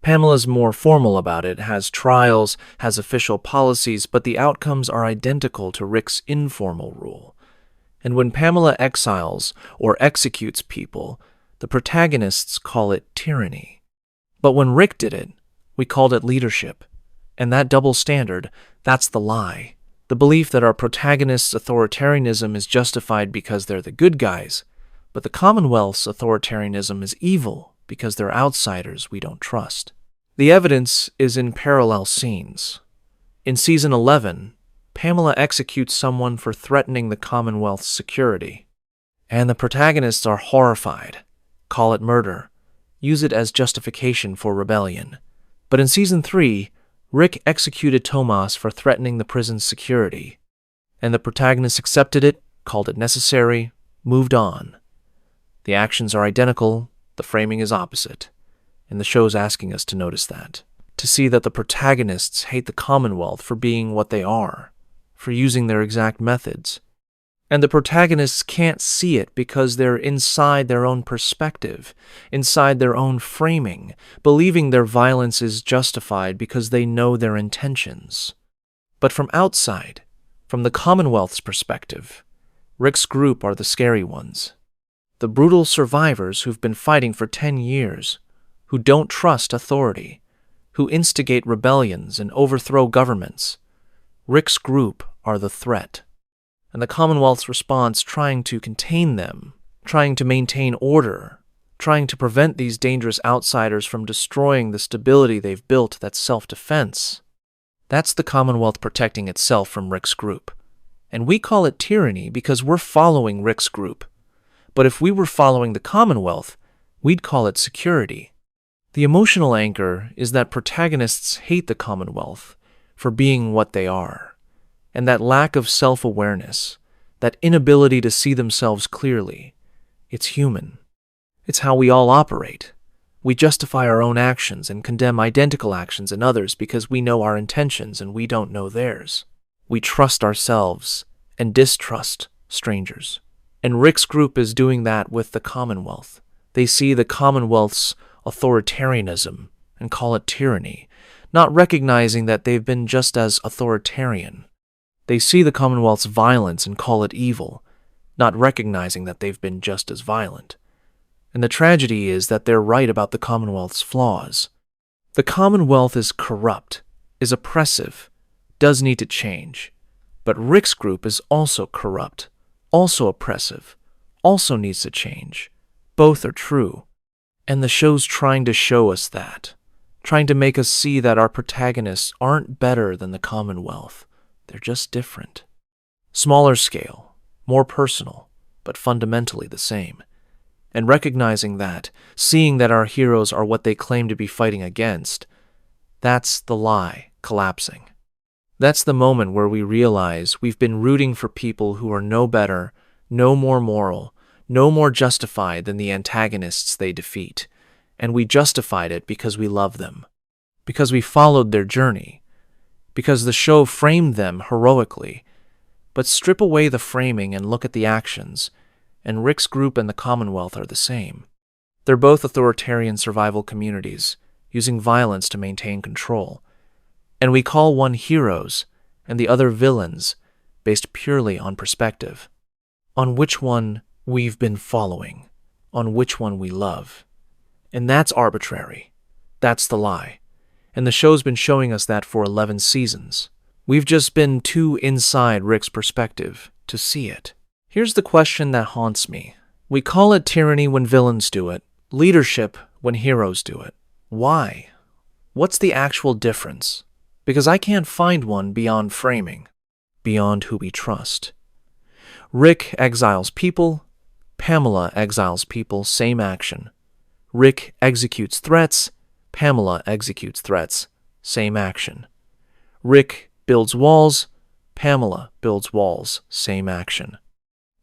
Pamela's more formal about it, has trials, has official policies, but the outcomes are identical to Rick's informal rule. And when Pamela exiles or executes people, the protagonists call it tyranny. But when Rick did it, we called it leadership. And that double standard, that's the lie. The belief that our protagonists' authoritarianism is justified because they're the good guys, but the Commonwealth's authoritarianism is evil because they're outsiders we don't trust. The evidence is in parallel scenes. In Season 11, Pamela executes someone for threatening the Commonwealth's security. And the protagonists are horrified, call it murder, use it as justification for rebellion. But in Season 3, Rick executed Tomas for threatening the prison's security. And the protagonists accepted it, called it necessary, moved on. The actions are identical, the framing is opposite. And the show's asking us to notice that. To see that the protagonists hate the Commonwealth for being what they are, for using their exact methods. And the protagonists can't see it because they're inside their own perspective, inside their own framing, believing their violence is justified because they know their intentions. But from outside, from the Commonwealth's perspective, Rick's group are the scary ones. The brutal survivors who've been fighting for 10 years, who don't trust authority, who instigate rebellions and overthrow governments. Rick's group are the threat. And the Commonwealth's response trying to contain them, trying to maintain order, trying to prevent these dangerous outsiders from destroying the stability they've built that's self-defense. That's the Commonwealth protecting itself from Rick's group. And we call it tyranny because we're following Rick's group. But if we were following the Commonwealth, we'd call it security. The emotional anchor is that protagonists hate the Commonwealth for being what they are. And that lack of self-awareness, that inability to see themselves clearly, it's human. It's how we all operate. We justify our own actions and condemn identical actions in others because we know our intentions and we don't know theirs. We trust ourselves and distrust strangers. And Rick's group is doing that with the Commonwealth. They see the Commonwealth's authoritarianism and call it tyranny, not recognizing that they've been just as authoritarian. They see the Commonwealth's violence and call it evil, not recognizing that they've been just as violent. And the tragedy is that they're right about the Commonwealth's flaws. The Commonwealth is corrupt, is oppressive, does need to change. But Rick's group is also corrupt, also oppressive, also needs to change. Both are true. And the show's trying to show us that, trying to make us see that our protagonists aren't better than the Commonwealth. They're just different. Smaller scale, more personal, but fundamentally the same. And recognizing that, seeing that our heroes are what they claim to be fighting against, that's the lie collapsing. That's the moment where we realize we've been rooting for people who are no better, no more moral, no more justified than the antagonists they defeat. And we justified it because we love them, because we followed their journey, because the show framed them heroically. But strip away the framing and look at the actions, and Rick's group and the Commonwealth are the same. They're both authoritarian survival communities, using violence to maintain control. And we call one heroes and the other villains based purely on perspective, on which one we've been following, on which one we love. And that's arbitrary. That's the lie. And the show's been showing us that for 11 seasons. We've just been too inside Rick's perspective to see it. Here's the question that haunts me. We call it tyranny when villains do it, leadership when heroes do it. Why? What's the actual difference? Because I can't find one beyond framing, beyond who we trust. Rick exiles people, Pamela exiles people, same action. Rick executes threats, Pamela executes threats, same action. Rick builds walls, Pamela builds walls, same action.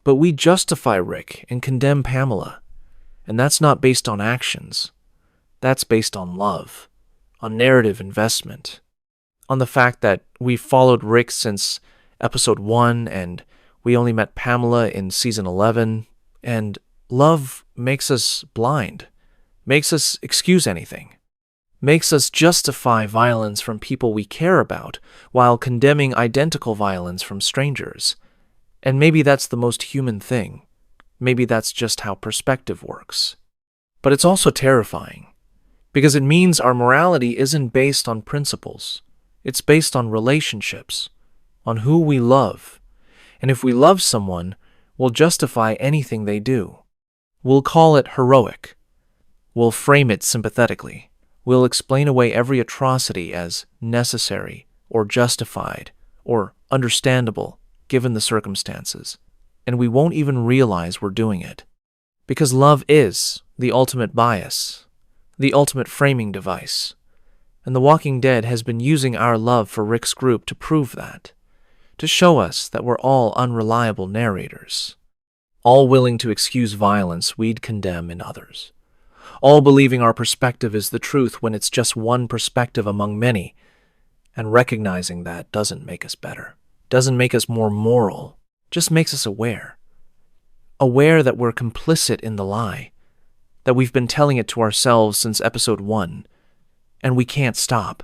But we justify Rick and condemn Pamela, and that's not based on actions. That's based on love, on narrative investment, on the fact that we followed Rick since episode 1 and we only met Pamela in season 11, and love makes us blind, makes us excuse anything, makes us justify violence from people we care about while condemning identical violence from strangers. And maybe that's the most human thing. Maybe that's just how perspective works. But it's also terrifying, because it means our morality isn't based on principles. It's based on relationships, on who we love. And if we love someone, we'll justify anything they do. We'll call it heroic. We'll frame it sympathetically. We'll explain away every atrocity as necessary or justified or understandable given the circumstances. And we won't even realize we're doing it. Because love is the ultimate bias, the ultimate framing device. And The Walking Dead has been using our love for Rick's group to prove that, to show us that we're all unreliable narrators, all willing to excuse violence we'd condemn in others, all believing our perspective is the truth when it's just one perspective among many, and recognizing that doesn't make us better, doesn't make us more moral, just makes us aware. Aware that we're complicit in the lie, that we've been telling it to ourselves since episode 1, and we can't stop,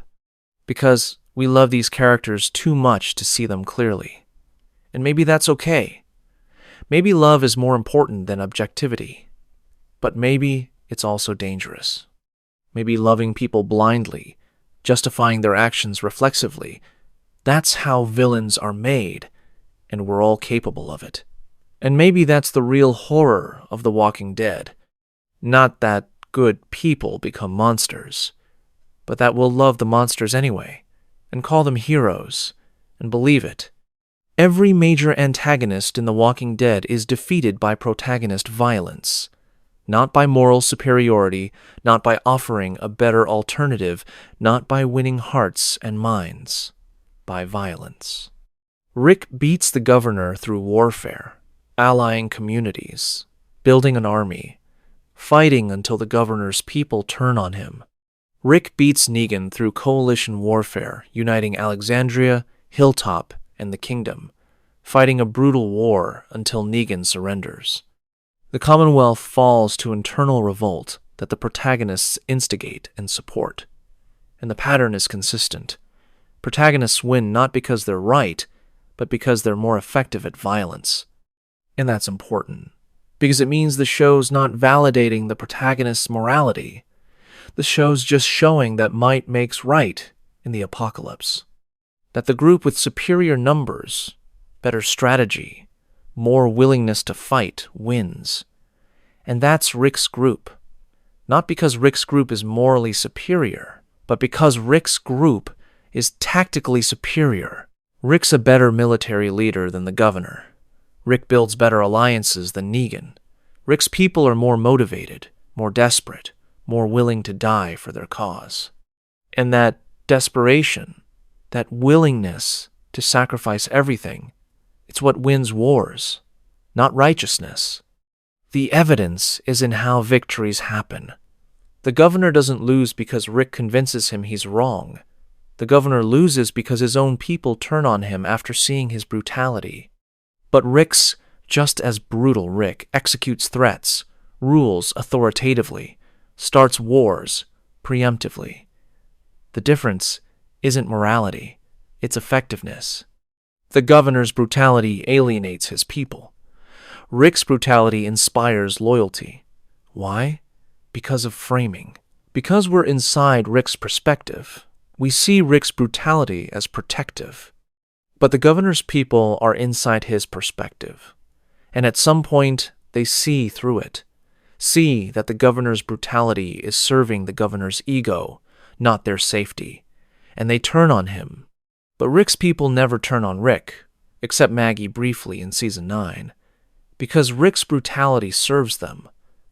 because we love these characters too much to see them clearly. And maybe that's okay. Maybe love is more important than objectivity. But maybe it's also dangerous. Maybe loving people blindly, justifying their actions reflexively, that's how villains are made, and we're all capable of it. And maybe that's the real horror of The Walking Dead. Not that good people become monsters, but that we'll love the monsters anyway, and call them heroes, and believe it. Every major antagonist in The Walking Dead is defeated by protagonist violence. Not by moral superiority, not by offering a better alternative, not by winning hearts and minds, by violence. Rick beats the governor through warfare, allying communities, building an army, fighting until the governor's people turn on him. Rick beats Negan through coalition warfare, uniting Alexandria, Hilltop, and the Kingdom, fighting a brutal war until Negan surrenders. The Commonwealth falls to internal revolt that the protagonists instigate and support. And the pattern is consistent. Protagonists win not because they're right, but because they're more effective at violence. And that's important, because it means the show's not validating the protagonist's morality. The show's just showing that might makes right in the apocalypse. That the group with superior numbers, better strategy, more willingness to fight wins. And that's Rick's group. Not because Rick's group is morally superior, but because Rick's group is tactically superior. Rick's a better military leader than the governor. Rick builds better alliances than Negan. Rick's people are more motivated, more desperate, more willing to die for their cause. And that desperation, that willingness to sacrifice everything, it's what wins wars, not righteousness. The evidence is in how victories happen. The governor doesn't lose because Rick convinces him he's wrong. The governor loses because his own people turn on him after seeing his brutality. But Rick's just as brutal Rick executes threats, rules authoritatively, starts wars preemptively. The difference isn't morality, it's effectiveness. The governor's brutality alienates his people. Rick's brutality inspires loyalty. Why? Because of framing. Because we're inside Rick's perspective, we see Rick's brutality as protective. But the governor's people are inside his perspective. And at some point, they see through it. See that the governor's brutality is serving the governor's ego, not their safety. And they turn on him. But Rick's people never turn on Rick, except Maggie briefly in Season 9, because Rick's brutality serves them,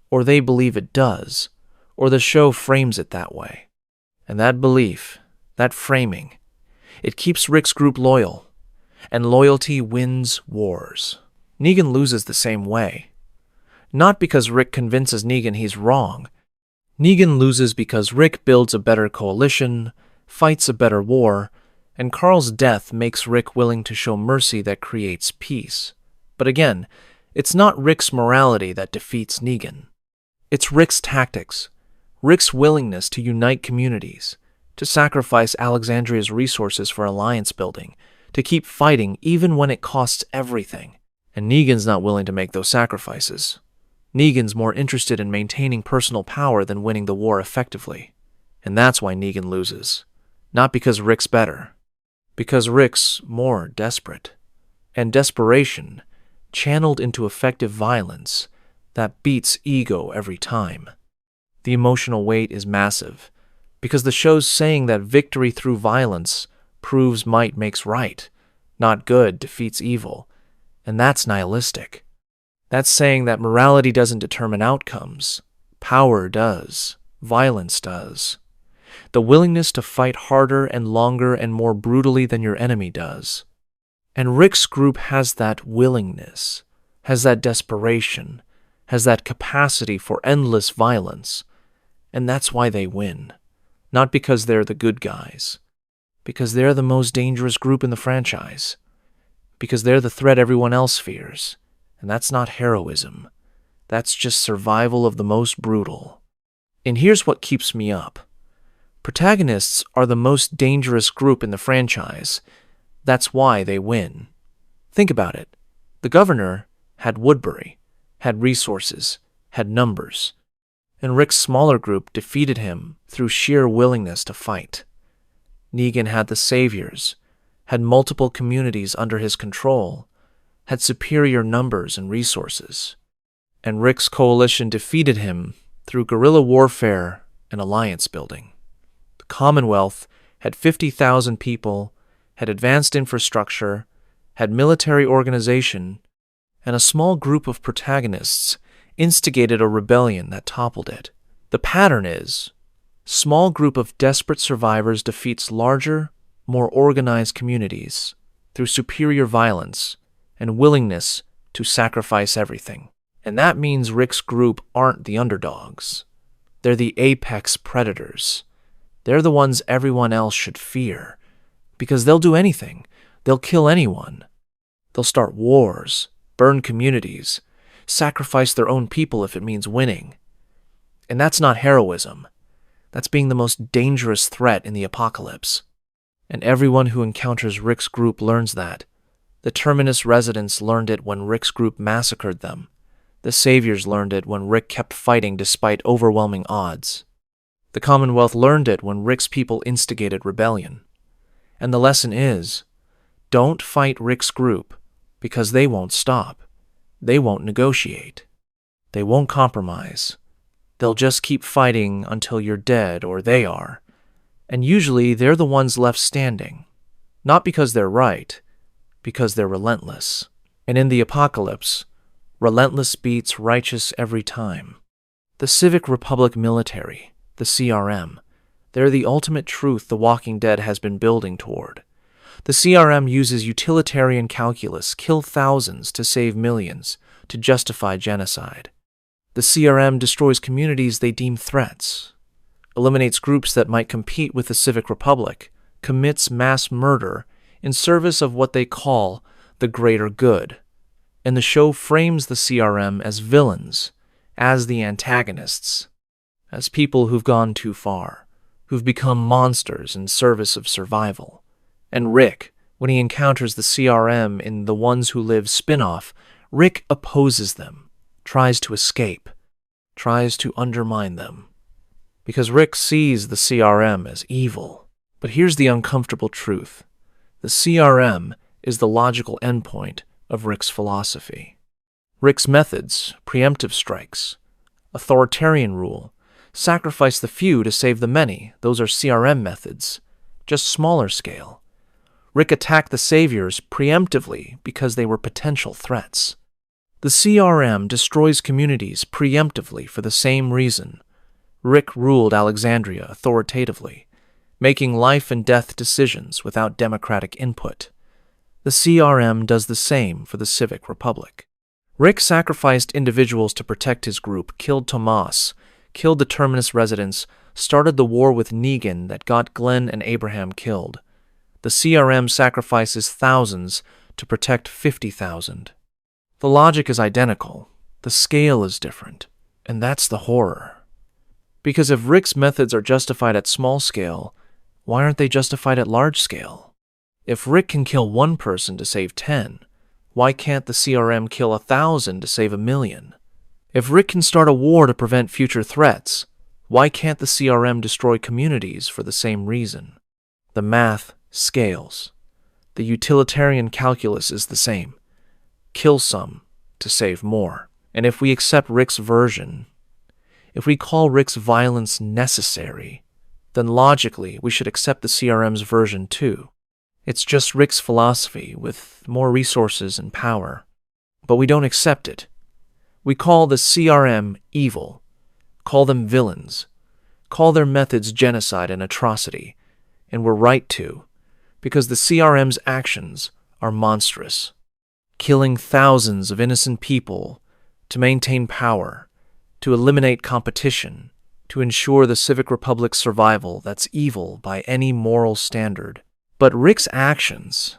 or they believe it does, or the show frames it that way. And that belief, that framing, it keeps Rick's group loyal, and loyalty wins wars. Negan loses the same way. Not because Rick convinces Negan he's wrong. Negan loses because Rick builds a better coalition, fights a better war, and Carl's death makes Rick willing to show mercy that creates peace. But again, it's not Rick's morality that defeats Negan. It's Rick's tactics, Rick's willingness to unite communities, to sacrifice Alexandria's resources for alliance building, to keep fighting even when it costs everything. And Negan's not willing to make those sacrifices. Negan's more interested in maintaining personal power than winning the war effectively. And that's why Negan loses. Not because Rick's better. Because Rick's more desperate. And desperation, channeled into effective violence, that beats ego every time. The emotional weight is massive, because the show's saying that victory through violence proves might makes right, not good defeats evil, and that's nihilistic. That's saying that morality doesn't determine outcomes. Power does. Violence does. The willingness to fight harder and longer and more brutally than your enemy does. And Rick's group has that willingness, has that desperation, has that capacity for endless violence, and that's why they win. Not because they're the good guys, because they're the most dangerous group in the franchise. because they're the threat everyone else fears. And that's not heroism. That's just survival of the most brutal. And here's what keeps me up. Protagonists are the most dangerous group in the franchise. That's why they win. Think about it. The governor had Woodbury, had resources, had numbers. And Rick's smaller group defeated him through sheer willingness to fight. Negan had the saviors, had multiple communities under his control, had superior numbers and resources. And Rick's coalition defeated him through guerrilla warfare and alliance building. The Commonwealth had 50,000 people, had advanced infrastructure, had military organization, and a small group of protagonists instigated a rebellion that toppled it. The pattern is, small group of desperate survivors defeats larger, more organized communities through superior violence and willingness to sacrifice everything. And that means Rick's group aren't the underdogs. They're the apex predators. They're the ones everyone else should fear, because they'll do anything. They'll kill anyone. They'll start wars, burn communities, sacrifice their own people if it means winning. And that's not heroism. That's being the most dangerous threat in the apocalypse. And everyone who encounters Rick's group learns that. The Terminus residents learned it when Rick's group massacred them. The Saviors learned it when Rick kept fighting despite overwhelming odds. The Commonwealth learned it when Rick's people instigated rebellion. And the lesson is, don't fight Rick's group because they won't stop. They won't negotiate. They won't compromise. They'll just keep fighting until you're dead or they are. And usually they're the ones left standing. Not because they're right, because they're relentless. And in the apocalypse, relentless beats righteous every time. The Civic Republic military, the CRM, they're the ultimate truth The Walking Dead has been building toward. The CRM uses utilitarian calculus, kill thousands to save millions, to justify genocide. The CRM destroys communities they deem threats, eliminates groups that might compete with the Civic Republic, commits mass murder in service of what they call the greater good. And the show frames the CRM as villains, as the antagonists, as people who've gone too far, who've become monsters in service of survival. And Rick, when he encounters the CRM in The Ones Who Live spin-off, Rick opposes them, tries to escape, tries to undermine them. Because Rick sees the CRM as evil. But here's the uncomfortable truth. The CRM is the logical endpoint of Rick's philosophy. Rick's methods, preemptive strikes, authoritarian rule, sacrifice the few to save the many, those are CRM methods, just smaller scale. Rick attacked the Saviors preemptively because they were potential threats. The CRM destroys communities preemptively for the same reason. Rick ruled Alexandria authoritatively, making life and death decisions without democratic input. The CRM does the same for the Civic Republic. Rick sacrificed individuals to protect his group, killed Tomas, killed the Terminus residents, started the war with Negan that got Glenn and Abraham killed. The CRM sacrifices thousands to protect 50,000. The logic is identical. The scale is different. And that's the horror. Because if Rick's methods are justified at small scale, why aren't they justified at large scale? If Rick can kill one person to save 10, why can't the CRM kill 1,000 to save 1,000,000? If Rick can start a war to prevent future threats, why can't the CRM destroy communities for the same reason? The math scales. The utilitarian calculus is the same. Kill some to save more. And if we accept Rick's version, if we call Rick's violence necessary, then logically we should accept the CRM's version too. It's just Rick's philosophy with more resources and power. But we don't accept it. We call the CRM evil, call them villains, call their methods genocide and atrocity, and we're right to, because the CRM's actions are monstrous. Killing thousands of innocent people to maintain power, to eliminate competition, to ensure the Civic Republic's survival, that's evil by any moral standard. But Rick's actions,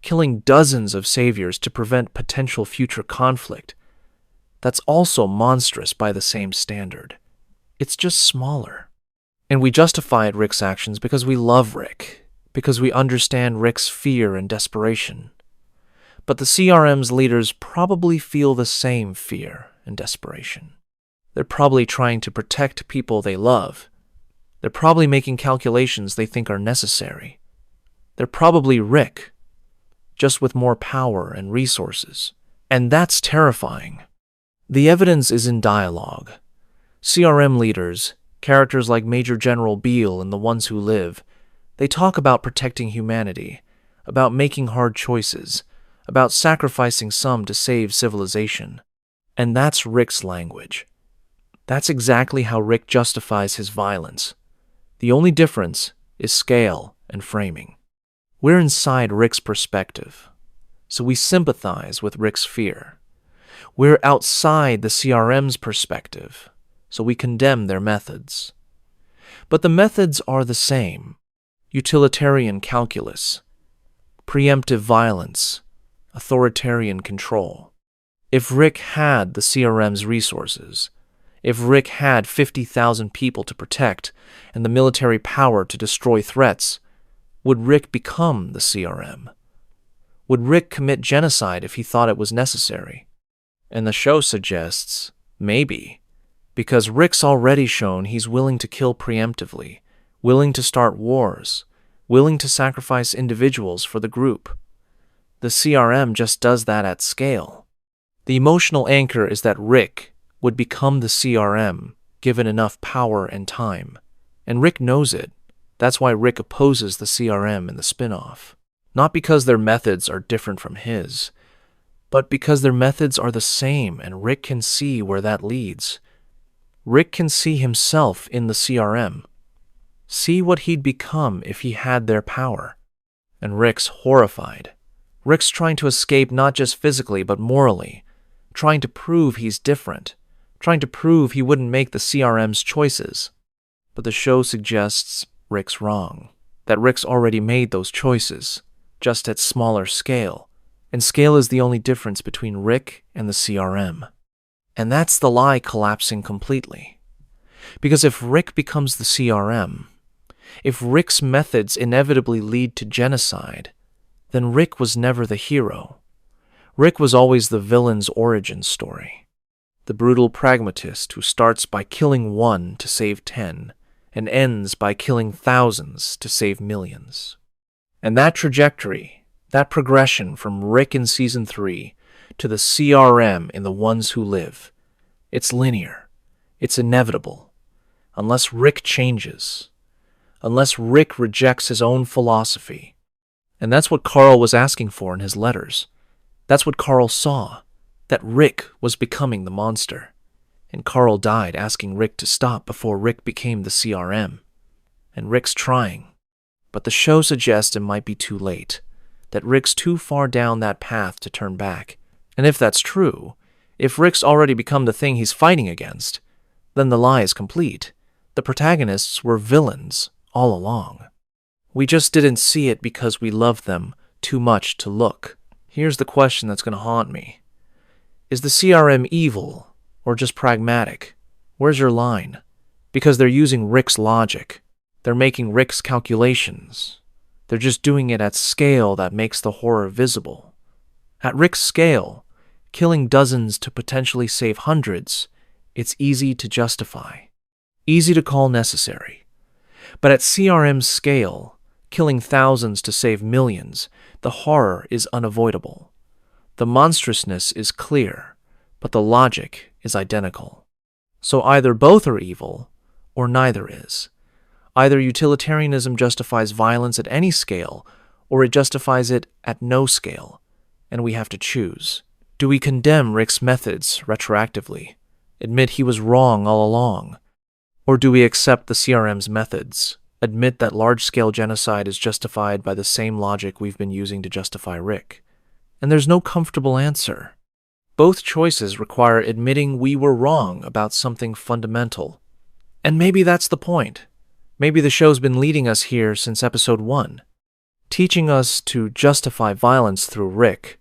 killing dozens of saviors to prevent potential future conflict. That's also monstrous by the same standard. It's just smaller. And we justified Rick's actions because we love Rick, because we understand Rick's fear and desperation. But the CRM's leaders probably feel the same fear and desperation. They're probably trying to protect people they love. They're probably making calculations they think are necessary. They're probably Rick, just with more power and resources. And that's terrifying. The evidence is in dialogue. CRM leaders, characters like Major General Beale in The Ones Who Live, they talk about protecting humanity, about making hard choices, about sacrificing some to save civilization. And that's Rick's language. That's exactly how Rick justifies his violence. The only difference is scale and framing. We're inside Rick's perspective, so we sympathize with Rick's fear. We're outside the CRM's perspective, so we condemn their methods. But the methods are the same: utilitarian calculus, preemptive violence, authoritarian control. If Rick had the CRM's resources, if Rick had 50,000 people to protect and the military power to destroy threats, would Rick become the CRM? Would Rick commit genocide if he thought it was necessary? And the show suggests, maybe, because Rick's already shown he's willing to kill preemptively, willing to start wars, willing to sacrifice individuals for the group. The CRM just does that at scale. The emotional anchor is that Rick would become the CRM given enough power and time. And Rick knows it. That's why Rick opposes the CRM in the spin-off. Not because their methods are different from his, but because their methods are the same and Rick can see where that leads. Rick can see himself in the CRM. See what he'd become if he had their power. And Rick's horrified. Rick's trying to escape not just physically but morally, trying to prove he's different, trying to prove he wouldn't make the CRM's choices. But the show suggests Rick's wrong, that Rick's already made those choices, just at smaller scale, and scale is the only difference between Rick and the CRM. And that's the lie collapsing completely. Because if Rick becomes the CRM, if Rick's methods inevitably lead to genocide, then Rick was never the hero. Rick was always the villain's origin story. The brutal pragmatist who starts by killing one to save 10 and ends by killing thousands to save millions. And that trajectory, that progression from Rick in Season 3 to the CRM in The Ones Who Live, it's linear, it's inevitable, unless Rick changes, unless Rick rejects his own philosophy. And that's what Carl was asking for in his letters. That's what Carl saw, that Rick was becoming the monster. And Carl died asking Rick to stop before Rick became the CRM. And Rick's trying. But the show suggests it might be too late, that Rick's too far down that path to turn back. And if that's true, if Rick's already become the thing he's fighting against, then the lie is complete. The protagonists were villains all along. We just didn't see it because we loved them too much to look. Here's the question that's going to haunt me. Is the CRM evil or just pragmatic? Where's your line? Because they're using Rick's logic. They're making Rick's calculations. They're just doing it at scale that makes the horror visible. At Rick's scale, killing dozens to potentially save hundreds, it's easy to justify. Easy to call necessary. But at CRM's scale, killing thousands to save millions, the horror is unavoidable. The monstrousness is clear, but the logic is identical. So either both are evil, or neither is. Either utilitarianism justifies violence at any scale, or it justifies it at no scale, and we have to choose. Do we condemn Rick's methods retroactively, admit he was wrong all along? Or do we accept the CRM's methods, admit that large-scale genocide is justified by the same logic we've been using to justify Rick? And there's no comfortable answer. Both choices require admitting we were wrong about something fundamental. And maybe that's the point. Maybe the show's been leading us here since episode 1. teaching us to justify violence through Rick,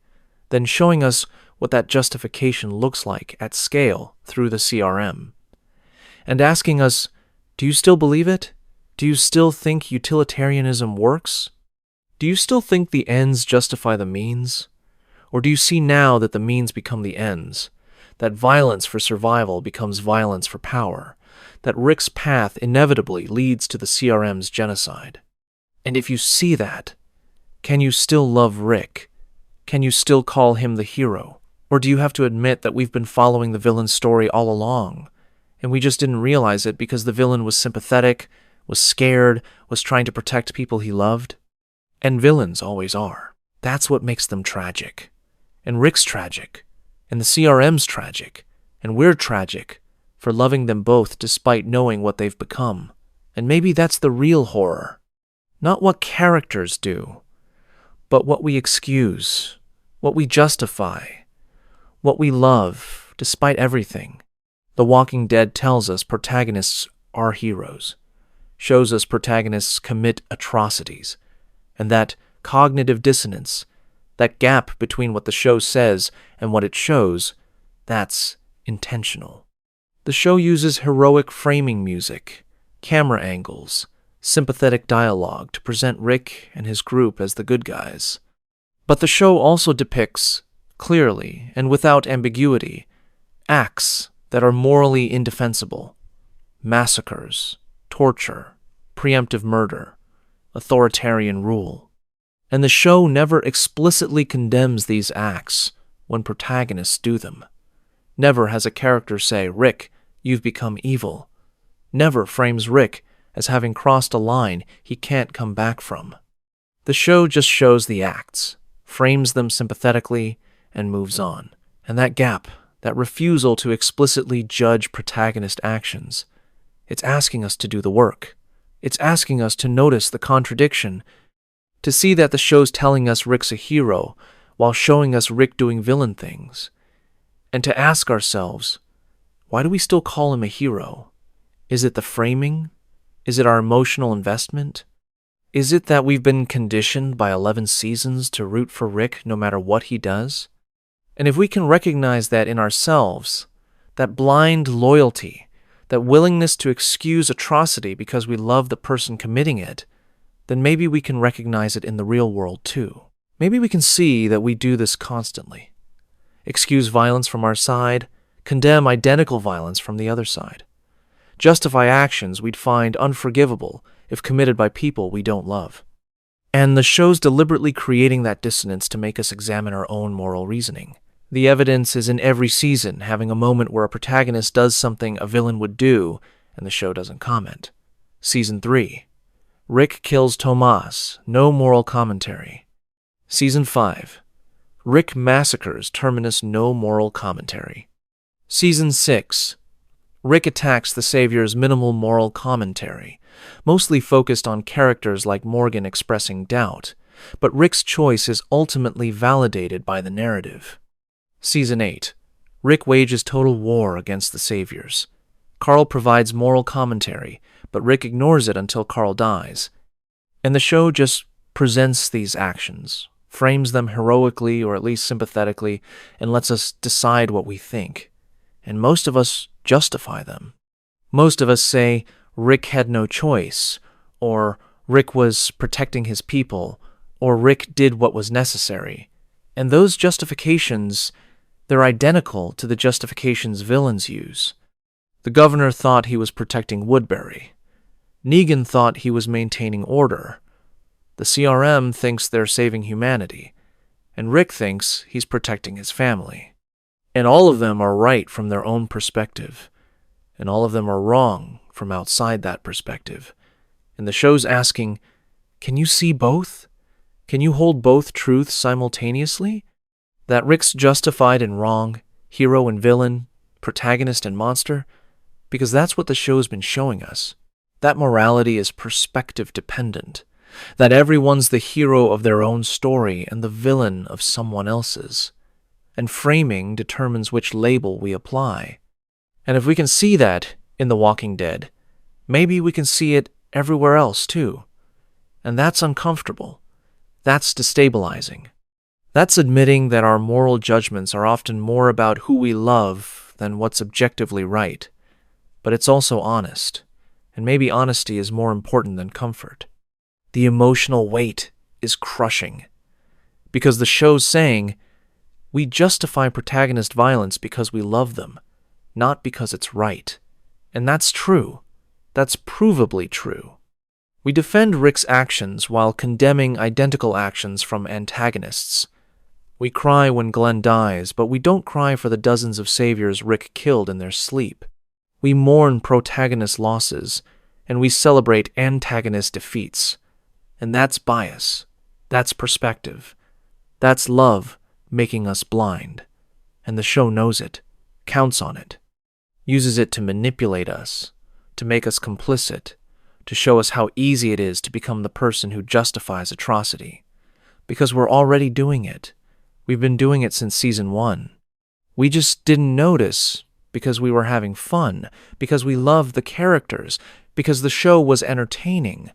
then showing us what that justification looks like at scale through the CRM, and asking us, do you still believe it? Do you still think utilitarianism works? Do you still think the ends justify the means? Or do you see now that the means become the ends, that violence for survival becomes violence for power, that Rick's path inevitably leads to the CRM's genocide? And if you see that, can you still love Rick? Can you still call him the hero? Or do you have to admit that we've been following the villain's story all along, and we just didn't realize it because the villain was sympathetic, was scared, was trying to protect people he loved? And villains always are. That's what makes them tragic. And Rick's tragic, and the CRM's tragic, and we're tragic for loving them both despite knowing what they've become. And maybe that's the real horror. Not what characters do, but what we excuse, what we justify, what we love despite everything. The Walking Dead tells us protagonists are heroes, shows us protagonists commit atrocities, and that cognitive dissonance, that gap between what the show says and what it shows, that's intentional. The show uses heroic framing music, camera angles, sympathetic dialogue to present Rick and his group as the good guys. But the show also depicts, clearly and without ambiguity, acts that are morally indefensible: massacres, torture, preemptive murder, authoritarian rule. And the show never explicitly condemns these acts when protagonists do them. Never has a character say, "Rick, you've become evil." Never frames Rick as having crossed a line he can't come back from. The show just shows the acts, frames them sympathetically, and moves on. And that gap, that refusal to explicitly judge protagonist actions, it's asking us to do the work. It's asking us to notice the contradiction, to see that the show's telling us Rick's a hero while showing us Rick doing villain things, and to ask ourselves, why do we still call him a hero? Is it the framing? Is it our emotional investment? Is it that we've been conditioned by 11 seasons to root for Rick no matter what he does? And if we can recognize that in ourselves, that blind loyalty, that willingness to excuse atrocity because we love the person committing it, then maybe we can recognize it in the real world too. Maybe we can see that we do this constantly. Excuse violence from our side, condemn identical violence from the other side. Justify actions we'd find unforgivable if committed by people we don't love. And the show's deliberately creating that dissonance to make us examine our own moral reasoning. The evidence is in every season, having a moment where a protagonist does something a villain would do, and the show doesn't comment. Season 3. Rick kills Tomas, no moral commentary. Season 5. Rick massacres Terminus, no moral commentary. Season 6. Rick attacks the Savior's minimal moral commentary, mostly focused on characters like Morgan expressing doubt, but Rick's choice is ultimately validated by the narrative. Season 8. Rick wages total war against the Saviors. Carl provides moral commentary, but Rick ignores it until Carl dies. And the show just presents these actions, frames them heroically or at least sympathetically, and lets us decide what we think. And most of us justify them. Most of us say Rick had no choice, or Rick was protecting his people, or Rick did what was necessary. And those justifications, they're identical to the justifications villains use. The governor thought he was protecting Woodbury. Negan thought he was maintaining order. The CRM thinks they're saving humanity. And Rick thinks he's protecting his family. And all of them are right from their own perspective. And all of them are wrong from outside that perspective. And the show's asking, can you see both? Can you hold both truths simultaneously? That Rick's justified and wrong, hero and villain, protagonist and monster? Because that's what the show's been showing us. That morality is perspective dependent. That everyone's the hero of their own story and the villain of someone else's. And framing determines which label we apply. And if we can see that in The Walking Dead, maybe we can see it everywhere else too. And that's uncomfortable, That's destabilizing. That's admitting that our moral judgments are often more about who we love than what's objectively right. But it's also honest, and maybe honesty is more important than comfort. The emotional weight is crushing, because the show's saying, we justify protagonist violence because we love them, not because it's right. And that's true. That's provably true. We defend Rick's actions while condemning identical actions from antagonists. We cry when Glenn dies, but we don't cry for the dozens of saviors Rick killed in their sleep. We mourn protagonist losses, and we celebrate antagonist defeats. And that's bias. That's perspective. That's love making us blind. And the show knows it, counts on it, uses it to manipulate us, to make us complicit, to show us how easy it is to become the person who justifies atrocity. Because we're already doing it. We've been doing it since season 1. We just didn't notice because we were having fun, because we loved the characters, because the show was entertaining.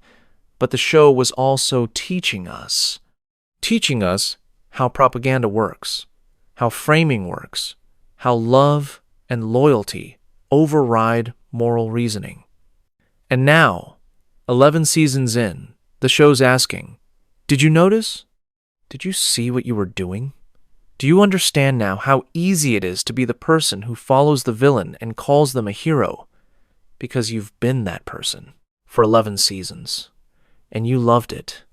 But the show was also teaching us how propaganda works, how framing works, how love and loyalty override moral reasoning. And now, 11 seasons in, the show's asking, did you notice? Did you see what you were doing? Do you understand now how easy it is to be the person who follows the villain and calls them a hero? Because you've been that person for 11 seasons. And you loved it.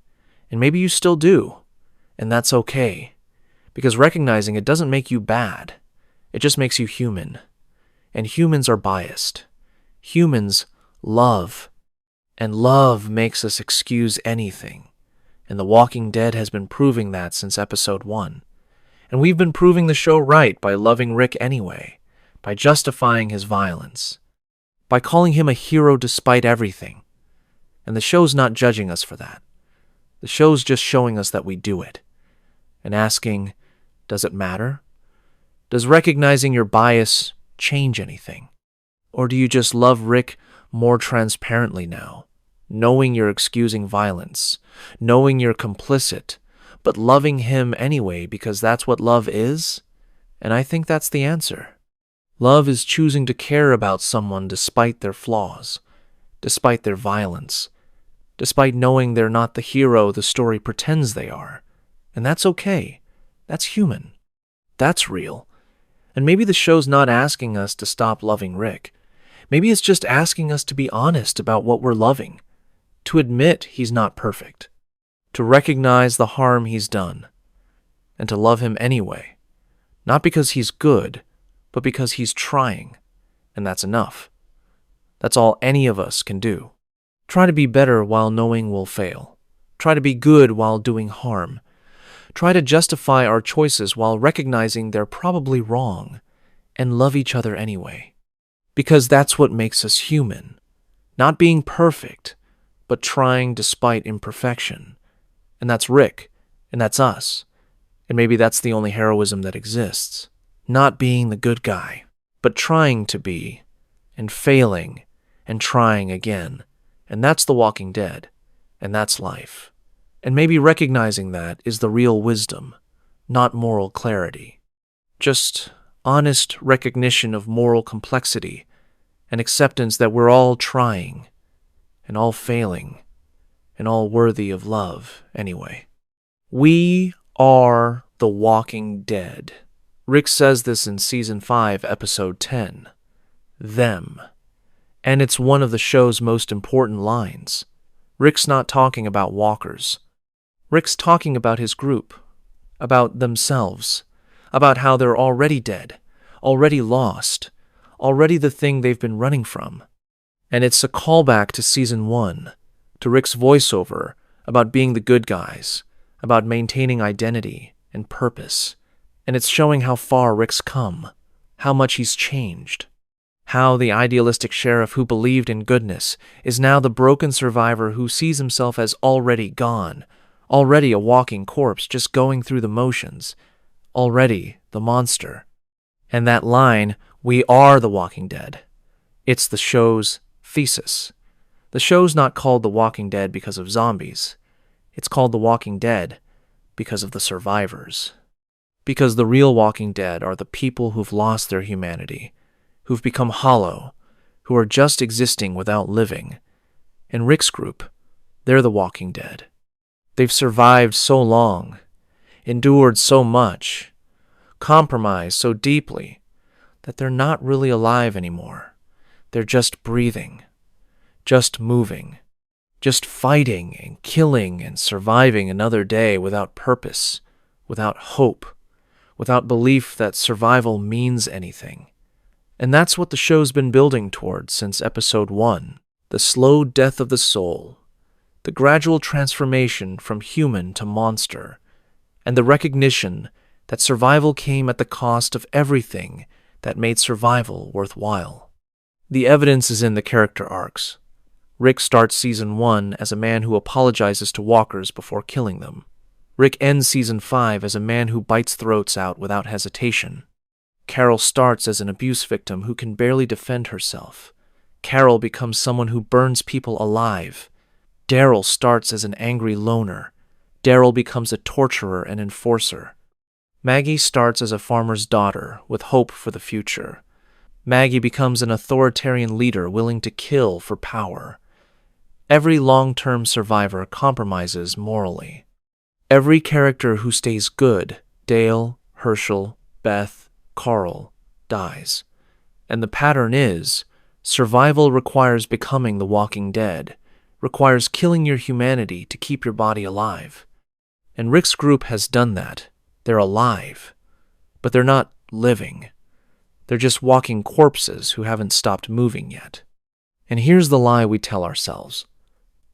And maybe you still do. And that's okay. Because recognizing it doesn't make you bad. It just makes you human. And humans are biased. Humans love. And love makes us excuse anything. And The Walking Dead has been proving that since episode 1. And we've been proving the show right by loving Rick anyway, by justifying his violence, by calling him a hero despite everything. And the show's not judging us for that. The show's just showing us that we do it. And asking, does it matter? Does recognizing your bias change anything? Or do you just love Rick more transparently now, knowing you're excusing violence, knowing you're complicit, but loving him anyway because that's what love is? And I think that's the answer. Love is choosing to care about someone despite their flaws, despite their violence, despite knowing they're not the hero the story pretends they are. And that's okay. That's human. That's real. And maybe the show's not asking us to stop loving Rick. Maybe it's just asking us to be honest about what we're loving, to admit he's not perfect, to recognize the harm he's done, and to love him anyway, not because he's good, but because he's trying, and that's enough. That's all any of us can do. Try to be better while knowing we'll fail. Try to be good while doing harm. Try to justify our choices while recognizing they're probably wrong, and love each other anyway. Because that's what makes us human. Not being perfect, but trying despite imperfection. And that's Rick, and that's us. And maybe that's the only heroism that exists. Not being the good guy, but trying to be, and failing, and trying again. And that's The Walking Dead, and that's life. And maybe recognizing that is the real wisdom, not moral clarity. Just honest recognition of moral complexity and acceptance that we're all trying, and all failing, and all worthy of love anyway. We are the Walking Dead. Rick says this in Season 5, Episode 10. Them. And it's one of the show's most important lines. Rick's not talking about walkers. Rick's talking about his group, about themselves, about how they're already dead, already lost, already the thing they've been running from. And it's a callback to Season 1, to Rick's voiceover about being the good guys, about maintaining identity and purpose. And it's showing how far Rick's come, how much he's changed, how the idealistic sheriff who believed in goodness is now the broken survivor who sees himself as already gone, already a walking corpse just going through the motions, already the monster. And that line, "We are the Walking Dead," it's the show's thesis. The show's not called The Walking Dead because of zombies. It's called The Walking Dead because of the survivors. Because the real Walking Dead are the people who've lost their humanity, who've become hollow, who are just existing without living. And Rick's group, they're the Walking Dead. They've survived so long, endured so much, compromised so deeply, that they're not really alive anymore. They're just breathing, just moving, just fighting and killing and surviving another day without purpose, without hope, without belief that survival means anything. And that's what the show's been building towards since episode 1, the slow death of the soul, the gradual transformation from human to monster, and the recognition that survival came at the cost of everything that made survival worthwhile. The evidence is in the character arcs. Rick starts Season 1 as a man who apologizes to walkers before killing them. Rick ends Season 5 as a man who bites throats out without hesitation. Carol starts as an abuse victim who can barely defend herself. Carol becomes someone who burns people alive. Daryl starts as an angry loner. Daryl becomes a torturer and enforcer. Maggie starts as a farmer's daughter with hope for the future. Maggie becomes an authoritarian leader willing to kill for power. Every long-term survivor compromises morally. Every character who stays good, Dale, Herschel, Beth, Carl, dies. And the pattern is, survival requires becoming the Walking Dead, requires killing your humanity to keep your body alive. And Rick's group has done that. They're alive, but they're not living. They're just walking corpses who haven't stopped moving yet. And here's the lie we tell ourselves,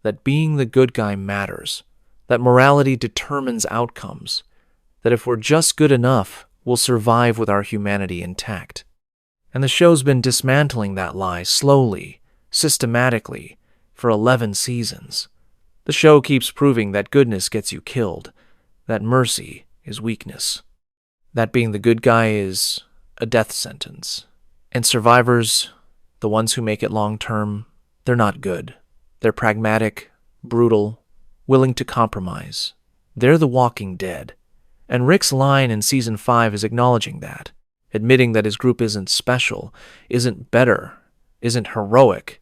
that being the good guy matters, that morality determines outcomes, that if we're just good enough, we'll survive with our humanity intact. And the show's been dismantling that lie slowly, systematically, for 11 seasons. The show keeps proving that goodness gets you killed, that mercy is weakness, that being the good guy is a death sentence. And survivors, the ones who make it long-term, they're not good. They're pragmatic, brutal, willing to compromise. They're the Walking Dead. And Rick's line in Season 5 is acknowledging that, admitting that his group isn't special, isn't better, isn't heroic.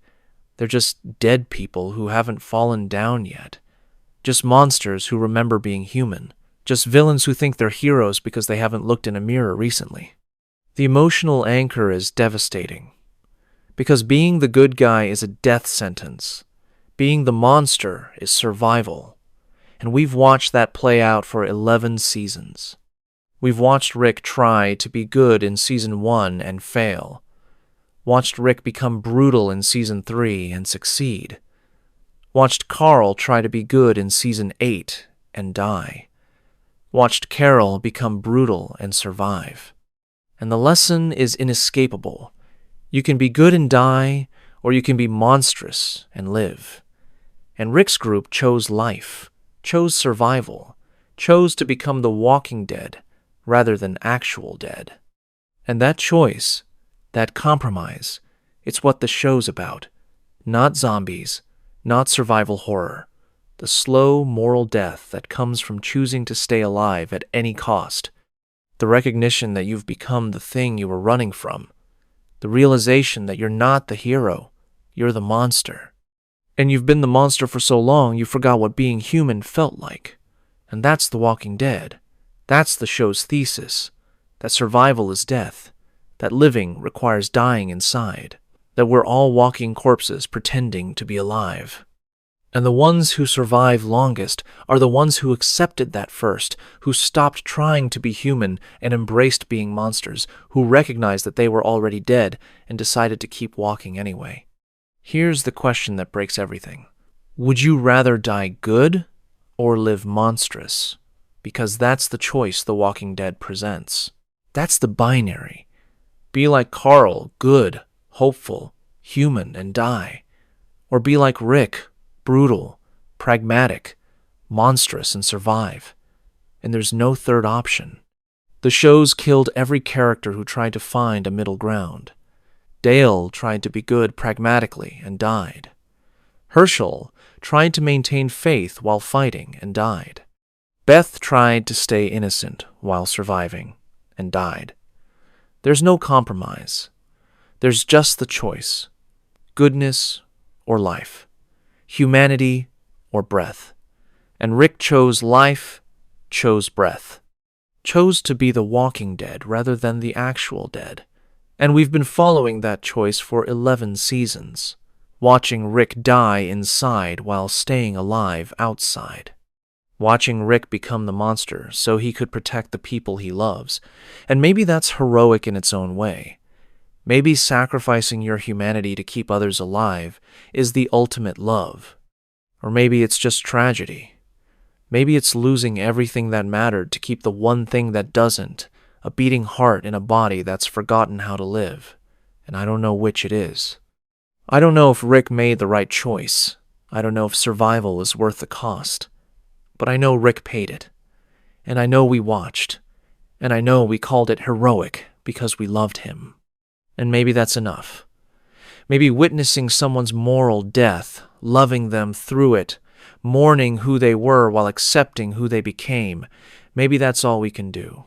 They're just dead people who haven't fallen down yet. Just monsters who remember being human. Just villains who think they're heroes because they haven't looked in a mirror recently. The emotional anchor is devastating. Because being the good guy is a death sentence. Being the monster is survival. And we've watched that play out for 11 seasons. We've watched Rick try to be good in Season 1 and fail. Watched Rick become brutal in Season 3 and succeed. Watched Carl try to be good in Season 8 and die. Watched Carol become brutal and survive. And the lesson is inescapable. You can be good and die, or you can be monstrous and live. And Rick's group chose life, chose survival, chose to become the Walking Dead rather than actual dead. And that choice, that compromise, it's what the show's about. Not zombies, not survival horror. The slow moral death that comes from choosing to stay alive at any cost. The recognition that you've become the thing you were running from. The realization that you're not the hero, you're the monster. And you've been the monster for so long you forgot what being human felt like. And that's The Walking Dead. That's the show's thesis. That survival is death. That living requires dying inside. That we're all walking corpses pretending to be alive. And the ones who survive longest are the ones who accepted that first, who stopped trying to be human and embraced being monsters, who recognized that they were already dead and decided to keep walking anyway. Here's the question that breaks everything. Would you rather die good or live monstrous? Because that's the choice The Walking Dead presents. That's the binary. Be like Carl, good, hopeful, human, and die. Or be like Rick, brutal, pragmatic, monstrous, and survive. And there's no third option. The show's killed every character who tried to find a middle ground. Dale tried to be good pragmatically and died. Herschel tried to maintain faith while fighting and died. Beth tried to stay innocent while surviving and died. There's no compromise. There's just the choice: goodness or life, humanity or breath. And Rick chose life, chose breath, chose to be the walking dead rather than the actual dead. And we've been following that choice for 11 seasons, watching Rick die inside while staying alive outside. Watching Rick become the monster so he could protect the people he loves. And maybe that's heroic in its own way. Maybe sacrificing your humanity to keep others alive is the ultimate love. Or maybe it's just tragedy. Maybe it's losing everything that mattered to keep the one thing that doesn't, a beating heart in a body that's forgotten how to live. And I don't know which it is. I don't know if Rick made the right choice. I don't know if survival is worth the cost. But I know Rick paid it. And I know we watched. And I know we called it heroic because we loved him. And maybe that's enough. Maybe witnessing someone's moral death, loving them through it, mourning who they were while accepting who they became, maybe that's all we can do.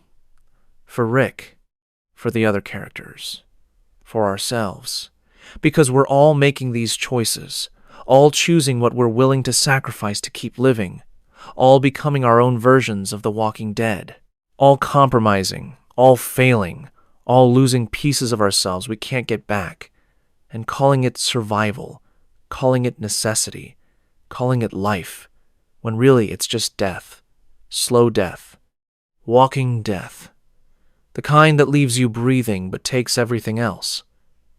For Rick, for the other characters, for ourselves. Because we're all making these choices, all choosing what we're willing to sacrifice to keep living, all becoming our own versions of the walking dead, all compromising, all failing, all losing pieces of ourselves we can't get back, and calling it survival, calling it necessity, calling it life, when really it's just death, slow death, walking death, the kind that leaves you breathing but takes everything else.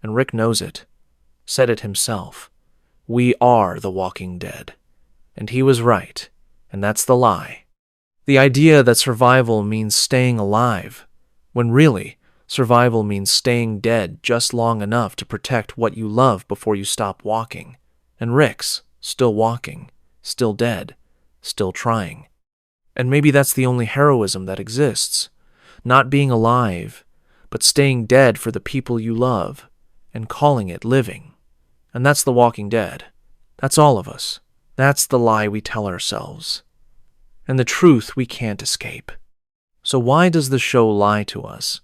And Rick knows it, said it himself. We are the walking dead. And he was right, and that's the lie. The idea that survival means staying alive, when really, survival means staying dead just long enough to protect what you love before you stop walking. And Rick's still walking, still dead, still trying. And maybe that's the only heroism that exists. Not being alive, but staying dead for the people you love, and calling it living. And that's the walking dead. That's all of us. That's the lie we tell ourselves. And the truth we can't escape. So why does the show lie to us?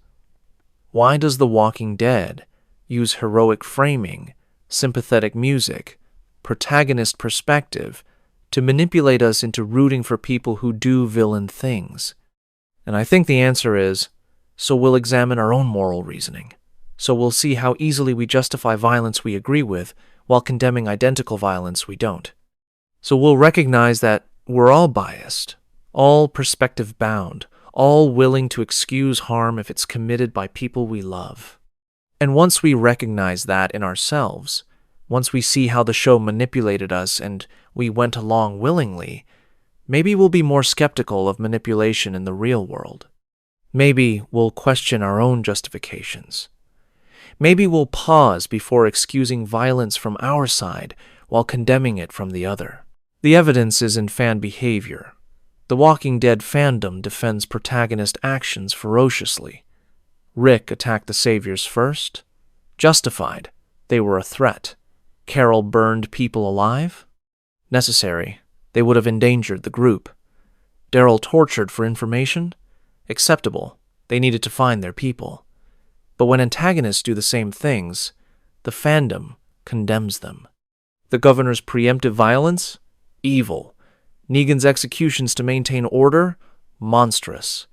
Why does The Walking Dead use heroic framing, sympathetic music, protagonist perspective to manipulate us into rooting for people who do villain things? And I think the answer is, so we'll examine our own moral reasoning. So we'll see how easily we justify violence we agree with while condemning identical violence we don't. So we'll recognize that we're all biased, all perspective bound, all willing to excuse harm if it's committed by people we love. And once we recognize that in ourselves, once we see how the show manipulated us and we went along willingly, maybe we'll be more skeptical of manipulation in the real world. Maybe we'll question our own justifications. Maybe we'll pause before excusing violence from our side while condemning it from the other. The evidence is in fan behavior. The Walking Dead fandom defends protagonist actions ferociously. Rick attacked the saviors first. Justified. They were a threat. Carol burned people alive. Necessary. They would have endangered the group. Daryl tortured for information. Acceptable. They needed to find their people. But when antagonists do the same things, the fandom condemns them. The governor's preemptive violence? Evil. Negan's executions to maintain order? Monstrous.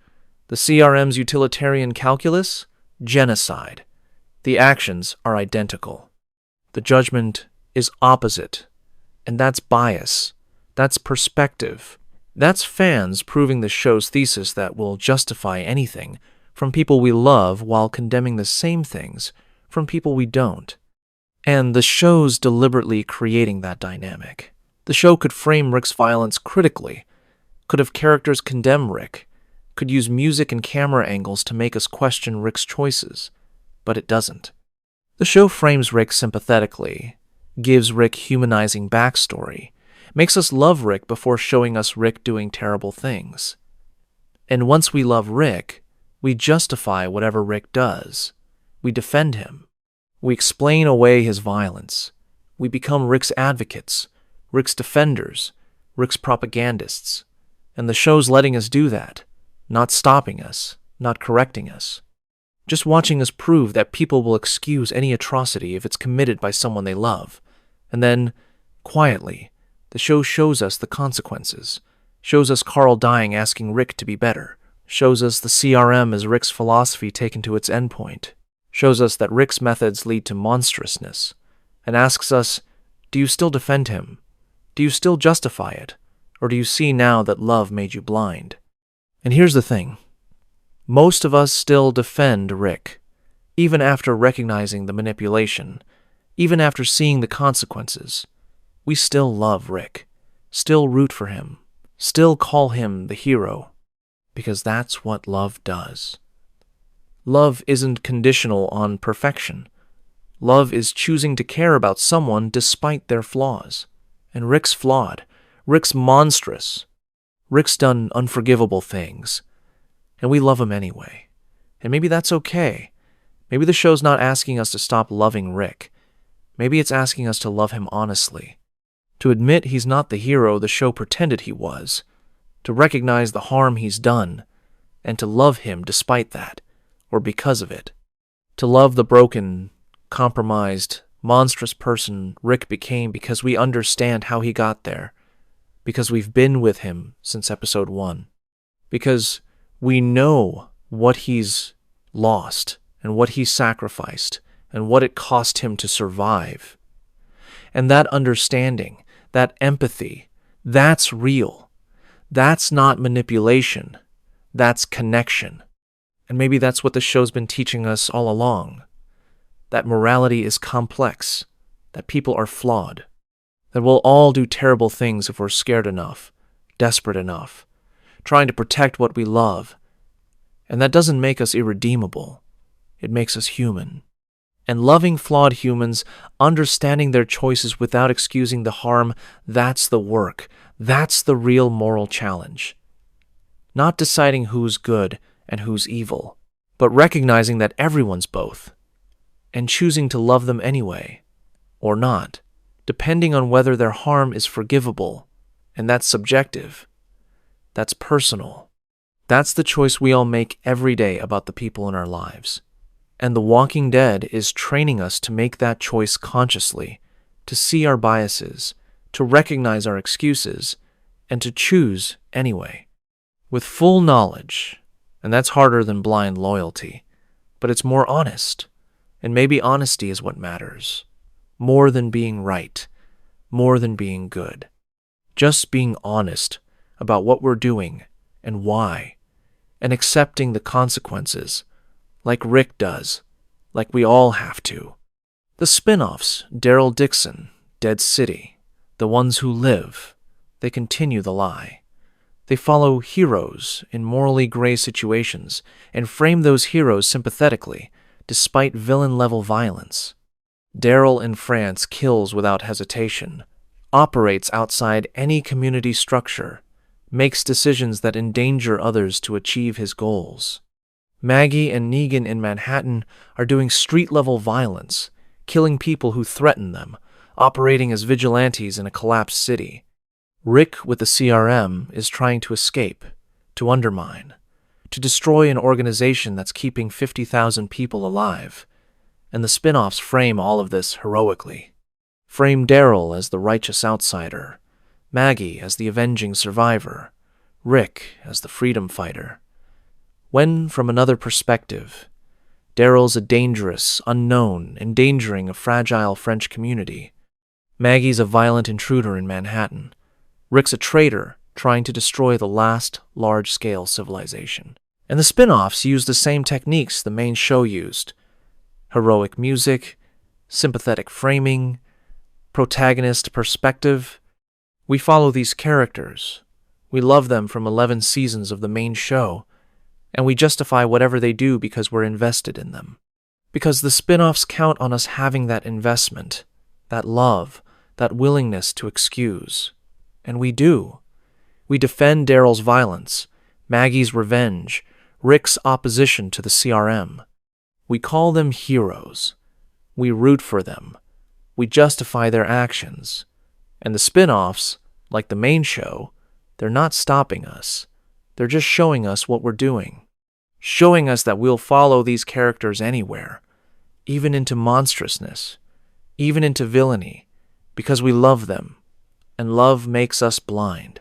The CRM's utilitarian calculus? Genocide. The actions are identical. The judgment is opposite. And that's bias. That's perspective. That's fans proving the show's thesis that we'll justify anything from people we love while condemning the same things from people we don't. And the show's deliberately creating that dynamic. The show could frame Rick's violence critically, could have characters condemn Rick, could use music and camera angles to make us question Rick's choices, but it doesn't. The show frames Rick sympathetically, gives Rick humanizing backstory, makes us love Rick before showing us Rick doing terrible things. And once we love Rick, we justify whatever Rick does. We defend him. We explain away his violence. We become Rick's advocates, Rick's defenders, Rick's propagandists. And the show's letting us do that, not stopping us, not correcting us. Just watching us prove that people will excuse any atrocity if it's committed by someone they love. And then, quietly, the show shows us the consequences. Shows us Carl dying asking Rick to be better. Shows us the CRM as Rick's philosophy taken to its endpoint. Shows us that Rick's methods lead to monstrousness. And asks us, do you still defend him? Do you still justify it? Or do you see now that love made you blind? And here's the thing. Most of us still defend Rick, even after recognizing the manipulation, even after seeing the consequences. We still love Rick, still root for him, still call him the hero, because that's what love does. Love isn't conditional on perfection. Love is choosing to care about someone despite their flaws. And Rick's flawed. Rick's monstrous. Rick's done unforgivable things. And we love him anyway. And maybe that's okay. Maybe the show's not asking us to stop loving Rick. Maybe it's asking us to love him honestly. To admit he's not the hero the show pretended he was. To recognize the harm he's done. And to love him despite that, or because of it. To love the broken, compromised, monstrous person Rick became because we understand how he got there. Because we've been with him since episode 1. Because we know what he's lost and what he sacrificed and what it cost him to survive. And that understanding, that empathy, that's real. That's not manipulation. That's connection. And maybe that's what the show's been teaching us all along. That morality is complex. That people are flawed. That we'll all do terrible things if we're scared enough, desperate enough, trying to protect what we love. And that doesn't make us irredeemable. It makes us human. And loving flawed humans, understanding their choices without excusing the harm, that's the work. That's the real moral challenge. Not deciding who's good and who's evil, but recognizing that everyone's both, and choosing to love them anyway, or not, depending on whether their harm is forgivable, and that's subjective. That's personal. That's the choice we all make every day about the people in our lives. And The Walking Dead is training us to make that choice consciously, to see our biases, to recognize our excuses, and to choose anyway. With full knowledge, and that's harder than blind loyalty, but it's more honest, and maybe honesty is what matters. More than being right, more than being good. Just being honest about what we're doing and why, and accepting the consequences, like Rick does, like we all have to. The spin-offs, Daryl Dixon, Dead City, The Ones Who Live, they continue the lie. They follow heroes in morally gray situations and frame those heroes sympathetically, despite villain-level violence. Daryl in France kills without hesitation, operates outside any community structure, makes decisions that endanger others to achieve his goals. Maggie and Negan in Manhattan are doing street-level violence, killing people who threaten them, operating as vigilantes in a collapsed city. Rick with the CRM is trying to escape, to undermine, to destroy an organization that's keeping 50,000 people alive. And the spin-offs frame all of this heroically. Frame Daryl as the righteous outsider, Maggie as the avenging survivor, Rick as the freedom fighter. When, from another perspective, Daryl's a dangerous, unknown, endangering a fragile French community. Maggie's a violent intruder in Manhattan. Rick's a traitor trying to destroy the last large-scale civilization. And the spin-offs use the same techniques the main show used. Heroic music, sympathetic framing, protagonist perspective. We follow these characters. We love them from 11 seasons of the main show, and we justify whatever they do because we're invested in them. Because the spin-offs count on us having that investment, that love, that willingness to excuse. And we do. We defend Daryl's violence, Maggie's revenge, Rick's opposition to the CRM. We call them heroes. We root for them. We justify their actions. And the spin-offs, like the main show, They're not stopping us. They're just showing us what we're doing. Showing us that we'll follow these characters anywhere, even into monstrousness, even into villainy, because we love them, and love makes us blind.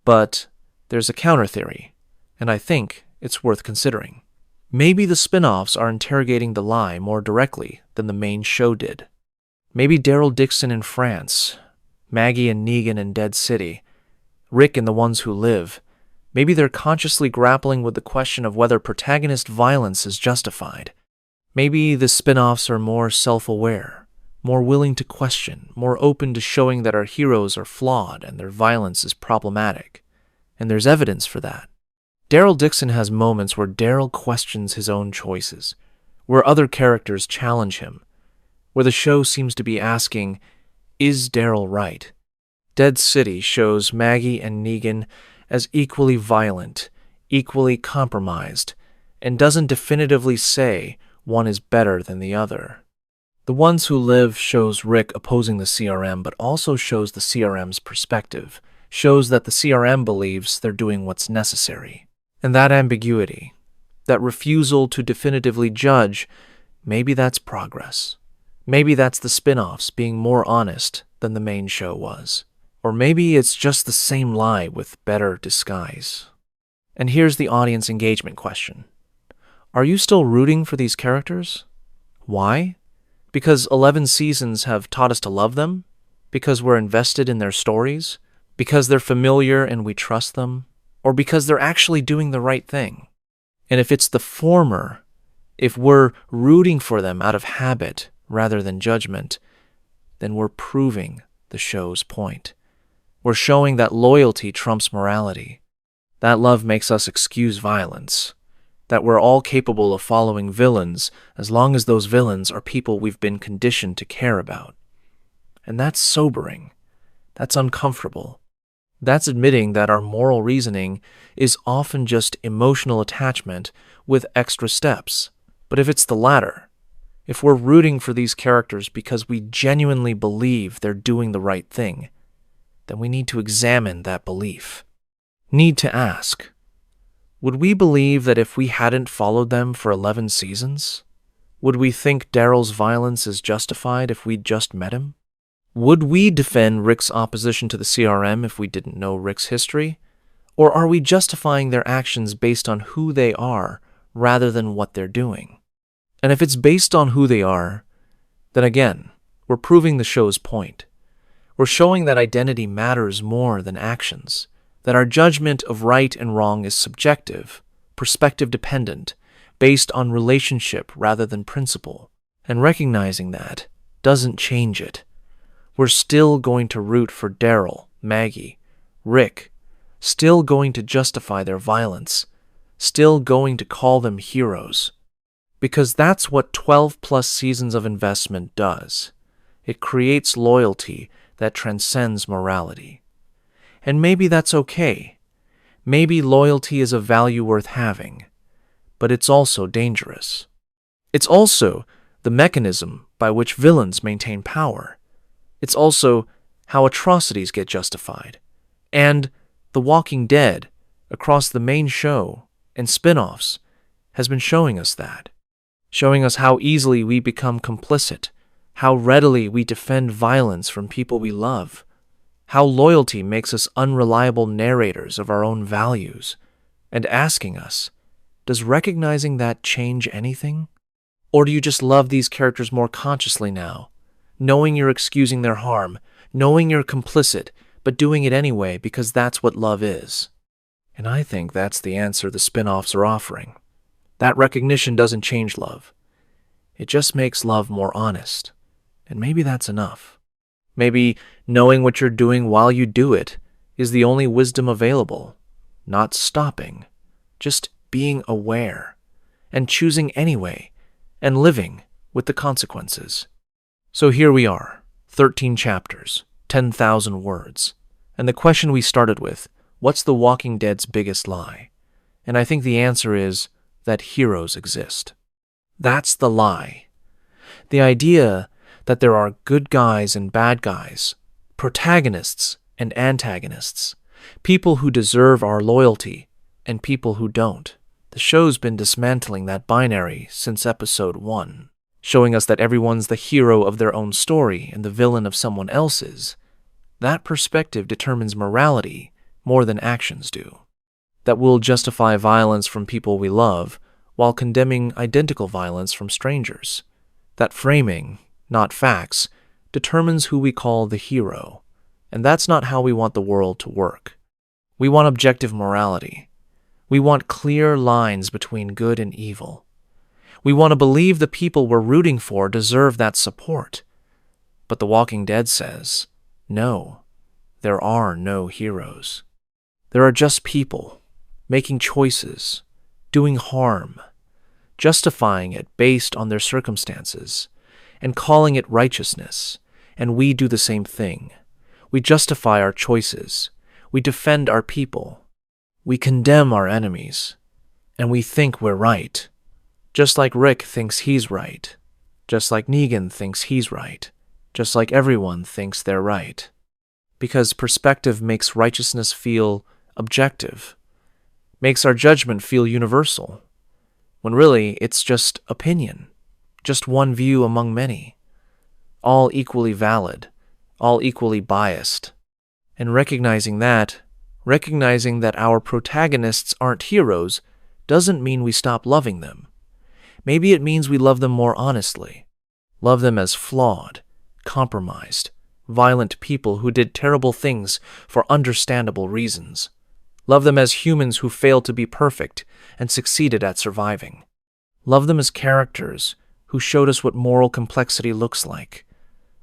But there's a counter theory, and I think it's worth considering. Maybe the spin-offs are interrogating the lie more directly than the main show did. Maybe Daryl Dixon in France, Maggie and Negan in Dead City, Rick in The Ones Who Live, maybe they're consciously grappling with the question of whether protagonist violence is justified. Maybe the spin-offs are more self-aware, more willing to question, more open to showing that our heroes are flawed and their violence is problematic. And there's evidence for that. Daryl Dixon has moments where Daryl questions his own choices, where other characters challenge him, where the show seems to be asking, is Daryl right? Dead City shows Maggie and Negan as equally violent, equally compromised, and doesn't definitively say one is better than the other. The Ones Who Live shows Rick opposing the CRM, but also shows the CRM's perspective, shows that the CRM believes they're doing what's necessary. And that ambiguity, that refusal to definitively judge, maybe that's progress. Maybe that's the spin-offs being more honest than the main show was. Or maybe it's just the same lie with better disguise. And here's the audience engagement question. Are you still rooting for these characters? Why? Because 11 seasons have taught us to love them? Because we're invested in their stories? Because they're familiar and we trust them? Or because they're actually doing the right thing? And if it's the former, if we're rooting for them out of habit rather than judgment, then we're proving the show's point. We're showing that loyalty trumps morality, that love makes us excuse violence, that we're all capable of following villains as long as those villains are people we've been conditioned to care about. And that's sobering. That's uncomfortable. That's admitting that our moral reasoning is often just emotional attachment with extra steps. But if it's the latter, if we're rooting for these characters because we genuinely believe they're doing the right thing, then we need to examine that belief. Need to ask, would we believe that if we hadn't followed them for 11 seasons? Would we think Daryl's violence is justified if we'd just met him? Would we defend Rick's opposition to the CRM if we didn't know Rick's history? Or are we justifying their actions based on who they are rather than what they're doing? And if it's based on who they are, then again, we're proving the show's point. We're showing that identity matters more than actions, that our judgment of right and wrong is subjective, perspective-dependent, based on relationship rather than principle. And recognizing that doesn't change it. We're still going to root for Daryl, Maggie, Rick, still going to justify their violence, still going to call them heroes. Because that's what 12-plus seasons of investment does. It creates loyalty that transcends morality. And maybe that's okay. Maybe loyalty is a value worth having. But it's also dangerous. It's also the mechanism by which villains maintain power. It's also how atrocities get justified. And The Walking Dead, across the main show and spin-offs, has been showing us that. Showing us how easily we become complicit, how readily we defend violence from people we love, how loyalty makes us unreliable narrators of our own values, and asking us, does recognizing that change anything? Or do you just love these characters more consciously now, knowing you're excusing their harm, knowing you're complicit, but doing it anyway because that's what love is? And I think that's the answer the spin-offs are offering. That recognition doesn't change love. It just makes love more honest. And maybe that's enough. Maybe knowing what you're doing while you do it is the only wisdom available. Not stopping, just being aware, and choosing anyway, and living with the consequences. So here we are, 13 chapters, 10,000 words. And the question we started with, what's The Walking Dead's biggest lie? And I think the answer is that heroes exist. That's the lie. The idea that there are good guys and bad guys, protagonists and antagonists, People who deserve our loyalty and people who don't. The show's been dismantling that binary since episode 1, showing us that everyone's the hero of their own story and the villain of someone else's. That perspective determines morality more than actions do. That we'll justify violence from people we love while condemning identical violence from strangers. That framing, not facts, determines who we call the hero. And that's not how we want the world to work. We want objective morality. We want clear lines between good and evil. We want to believe the people we're rooting for deserve that support. But The Walking Dead says, no, there are no heroes. There are just people, making choices, doing harm, justifying it based on their circumstances, and calling it righteousness, and we do the same thing. We justify our choices, we defend our people, we condemn our enemies, and we think we're right. Just like Rick thinks he's right, just like Negan thinks he's right, just like everyone thinks they're right. Because perspective makes righteousness feel objective, makes our judgment feel universal, when really it's just opinion, just one view among many, all equally valid, all equally biased. And recognizing that our protagonists aren't heroes doesn't mean we stop loving them. Maybe it means we love them more honestly, love them as flawed, compromised, violent people who did terrible things for understandable reasons. Love them as humans who failed to be perfect and succeeded at surviving. Love them as characters who showed us what moral complexity looks like,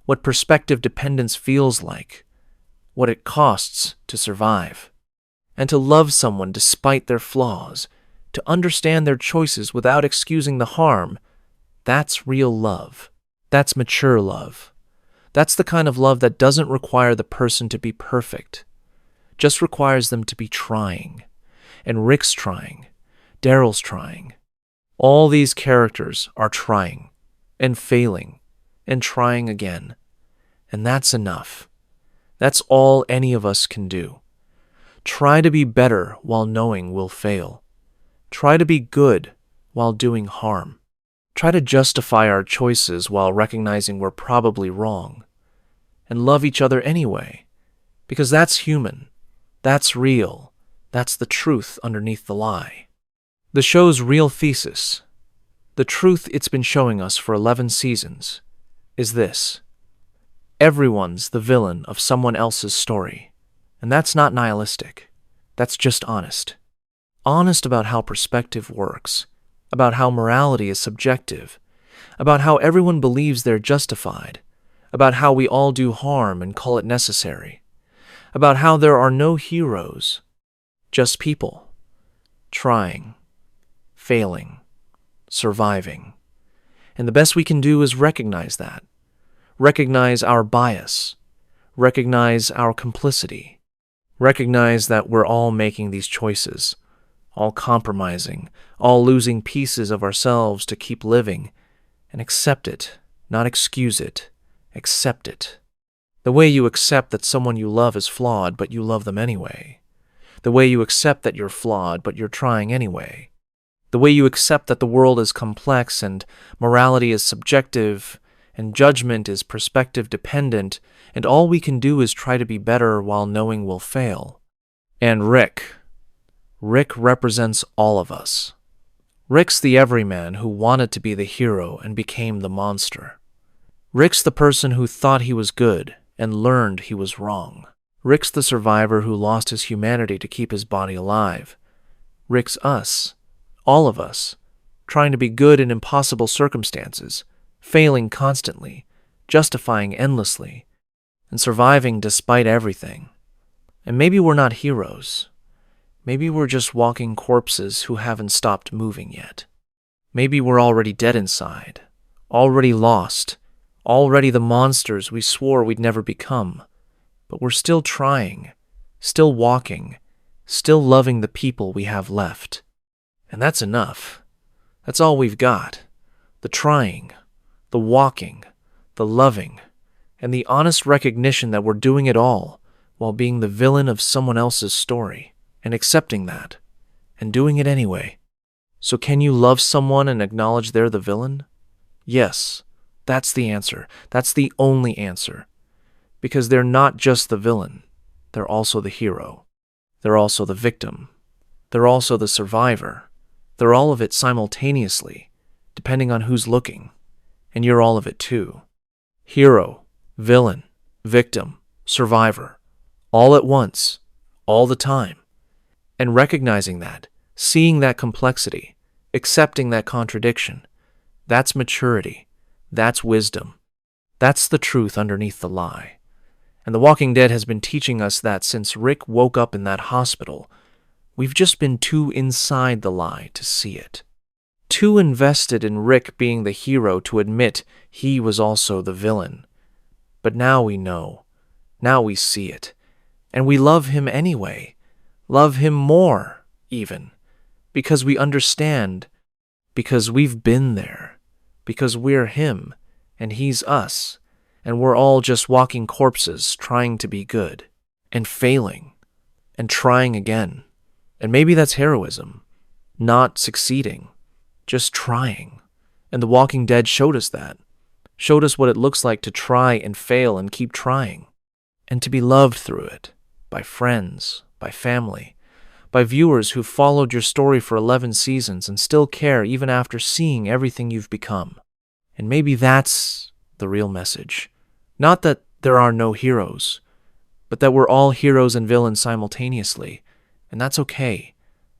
what perspective dependence feels like, what it costs to survive. And to love someone despite their flaws, to understand their choices without excusing the harm, that's real love. That's mature love. That's the kind of love that doesn't require the person to be perfect, just requires them to be trying. And Rick's trying. Daryl's trying. All these characters are trying, and failing, and trying again. And that's enough. That's all any of us can do. Try to be better while knowing we'll fail. Try to be good while doing harm. Try to justify our choices while recognizing we're probably wrong. And love each other anyway, because that's human. That's real. That's the truth underneath the lie. The show's real thesis, the truth it's been showing us for 11 seasons, is this. Everyone's the villain of someone else's story. And that's not nihilistic. That's just honest. Honest about how perspective works, about how morality is subjective, about how everyone believes they're justified, about how we all do harm and call it necessary, about how there are no heroes, just people, trying, failing, surviving. And the best we can do is recognize that. Recognize our bias. Recognize our complicity. Recognize that we're all making these choices, all compromising, all losing pieces of ourselves to keep living, and accept it, not excuse it. Accept it. The way you accept that someone you love is flawed, but you love them anyway. The way you accept that you're flawed, but you're trying anyway. The way you accept that the world is complex and morality is subjective and judgment is perspective dependent, and all we can do is try to be better while knowing we'll fail. And Rick represents all of us. Rick's the everyman who wanted to be the hero and became the monster. Rick's the person who thought he was good and learned he was wrong. Rick's the survivor who lost his humanity to keep his body alive. Rick's us, all of us, trying to be good in impossible circumstances, failing constantly, justifying endlessly, and surviving despite everything. And maybe we're not heroes. Maybe we're just walking corpses who haven't stopped moving yet. Maybe we're already dead inside, already lost, already the monsters we swore we'd never become. But we're still trying, still walking, still loving the people we have left. And that's enough. That's all we've got. The trying, the walking, the loving, and the honest recognition that we're doing it all while being the villain of someone else's story, and accepting that, and doing it anyway. So can you love someone and acknowledge they're the villain? Yes, that's the answer. That's the only answer. Because they're not just the villain. They're also the hero. They're also the victim. They're also the survivor. They're all of it simultaneously, depending on who's looking. And you're all of it too. Hero, villain, victim, survivor. All at once, all the time. And recognizing that, seeing that complexity, accepting that contradiction, that's maturity. That's wisdom. That's the truth underneath the lie. And The Walking Dead has been teaching us that since Rick woke up in that hospital, we've just been too inside the lie to see it. Too invested in Rick being the hero to admit he was also the villain. But now we know. Now we see it. And we love him anyway. Love him more, even. Because we understand. Because we've been there. Because we're him, and he's us. And we're all just walking corpses trying to be good. And failing. And trying again. And maybe that's heroism. Not succeeding. Just trying. And The Walking Dead showed us that. Showed us what it looks like to try and fail and keep trying. And to be loved through it. By friends. By family. By viewers who've followed your story for 11 seasons and still care even after seeing everything you've become. And maybe that's the real message. Not that there are no heroes, but that we're all heroes and villains simultaneously. And that's okay.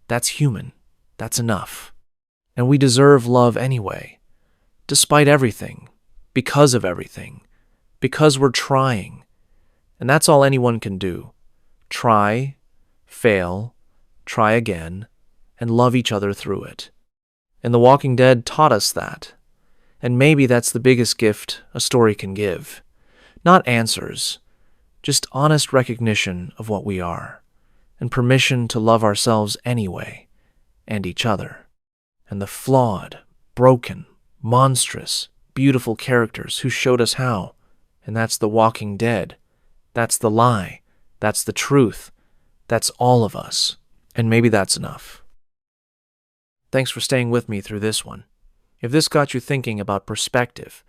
That's human. That's enough. And we deserve love anyway. Despite everything. Because of everything. Because we're trying. And that's all anyone can do. Try, fail, try again, and love each other through it. And The Walking Dead taught us that. And maybe that's the biggest gift a story can give. Not answers, just honest recognition of what we are, and permission to love ourselves anyway, and each other. And the flawed, broken, monstrous, beautiful characters who showed us how. And that's The Walking Dead. That's the lie. That's the truth. That's all of us. And maybe that's enough. Thanks for staying with me through this one. If this got you thinking about perspective,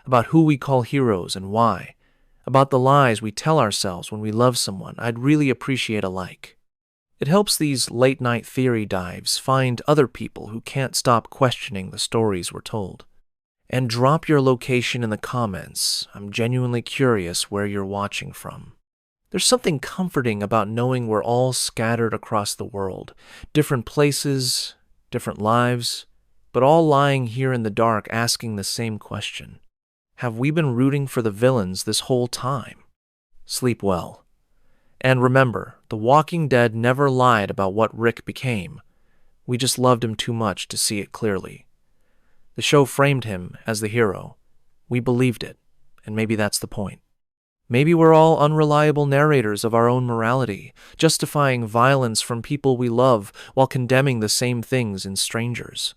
about who we call heroes and why, about the lies we tell ourselves when we love someone, I'd really appreciate a like. It helps these late-night theory dives find other people who can't stop questioning the stories we're told. And drop your location in the comments. I'm genuinely curious where you're watching from. There's something comforting about knowing we're all scattered across the world, different places, different lives, but all lying here in the dark asking the same question. Have we been rooting for the villains this whole time? Sleep well. And remember, The Walking Dead never lied about what Rick became. We just loved him too much to see it clearly. The show framed him as the hero. We believed it, and maybe that's the point. Maybe we're all unreliable narrators of our own morality, justifying violence from people we love while condemning the same things in strangers.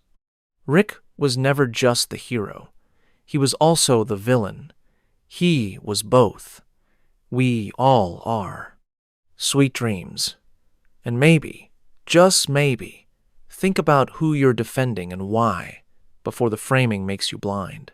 Rick was never just the hero. He was also the villain. He was both. We all are. Sweet dreams. And maybe, just maybe, think about who you're defending and why, before the framing makes you blind.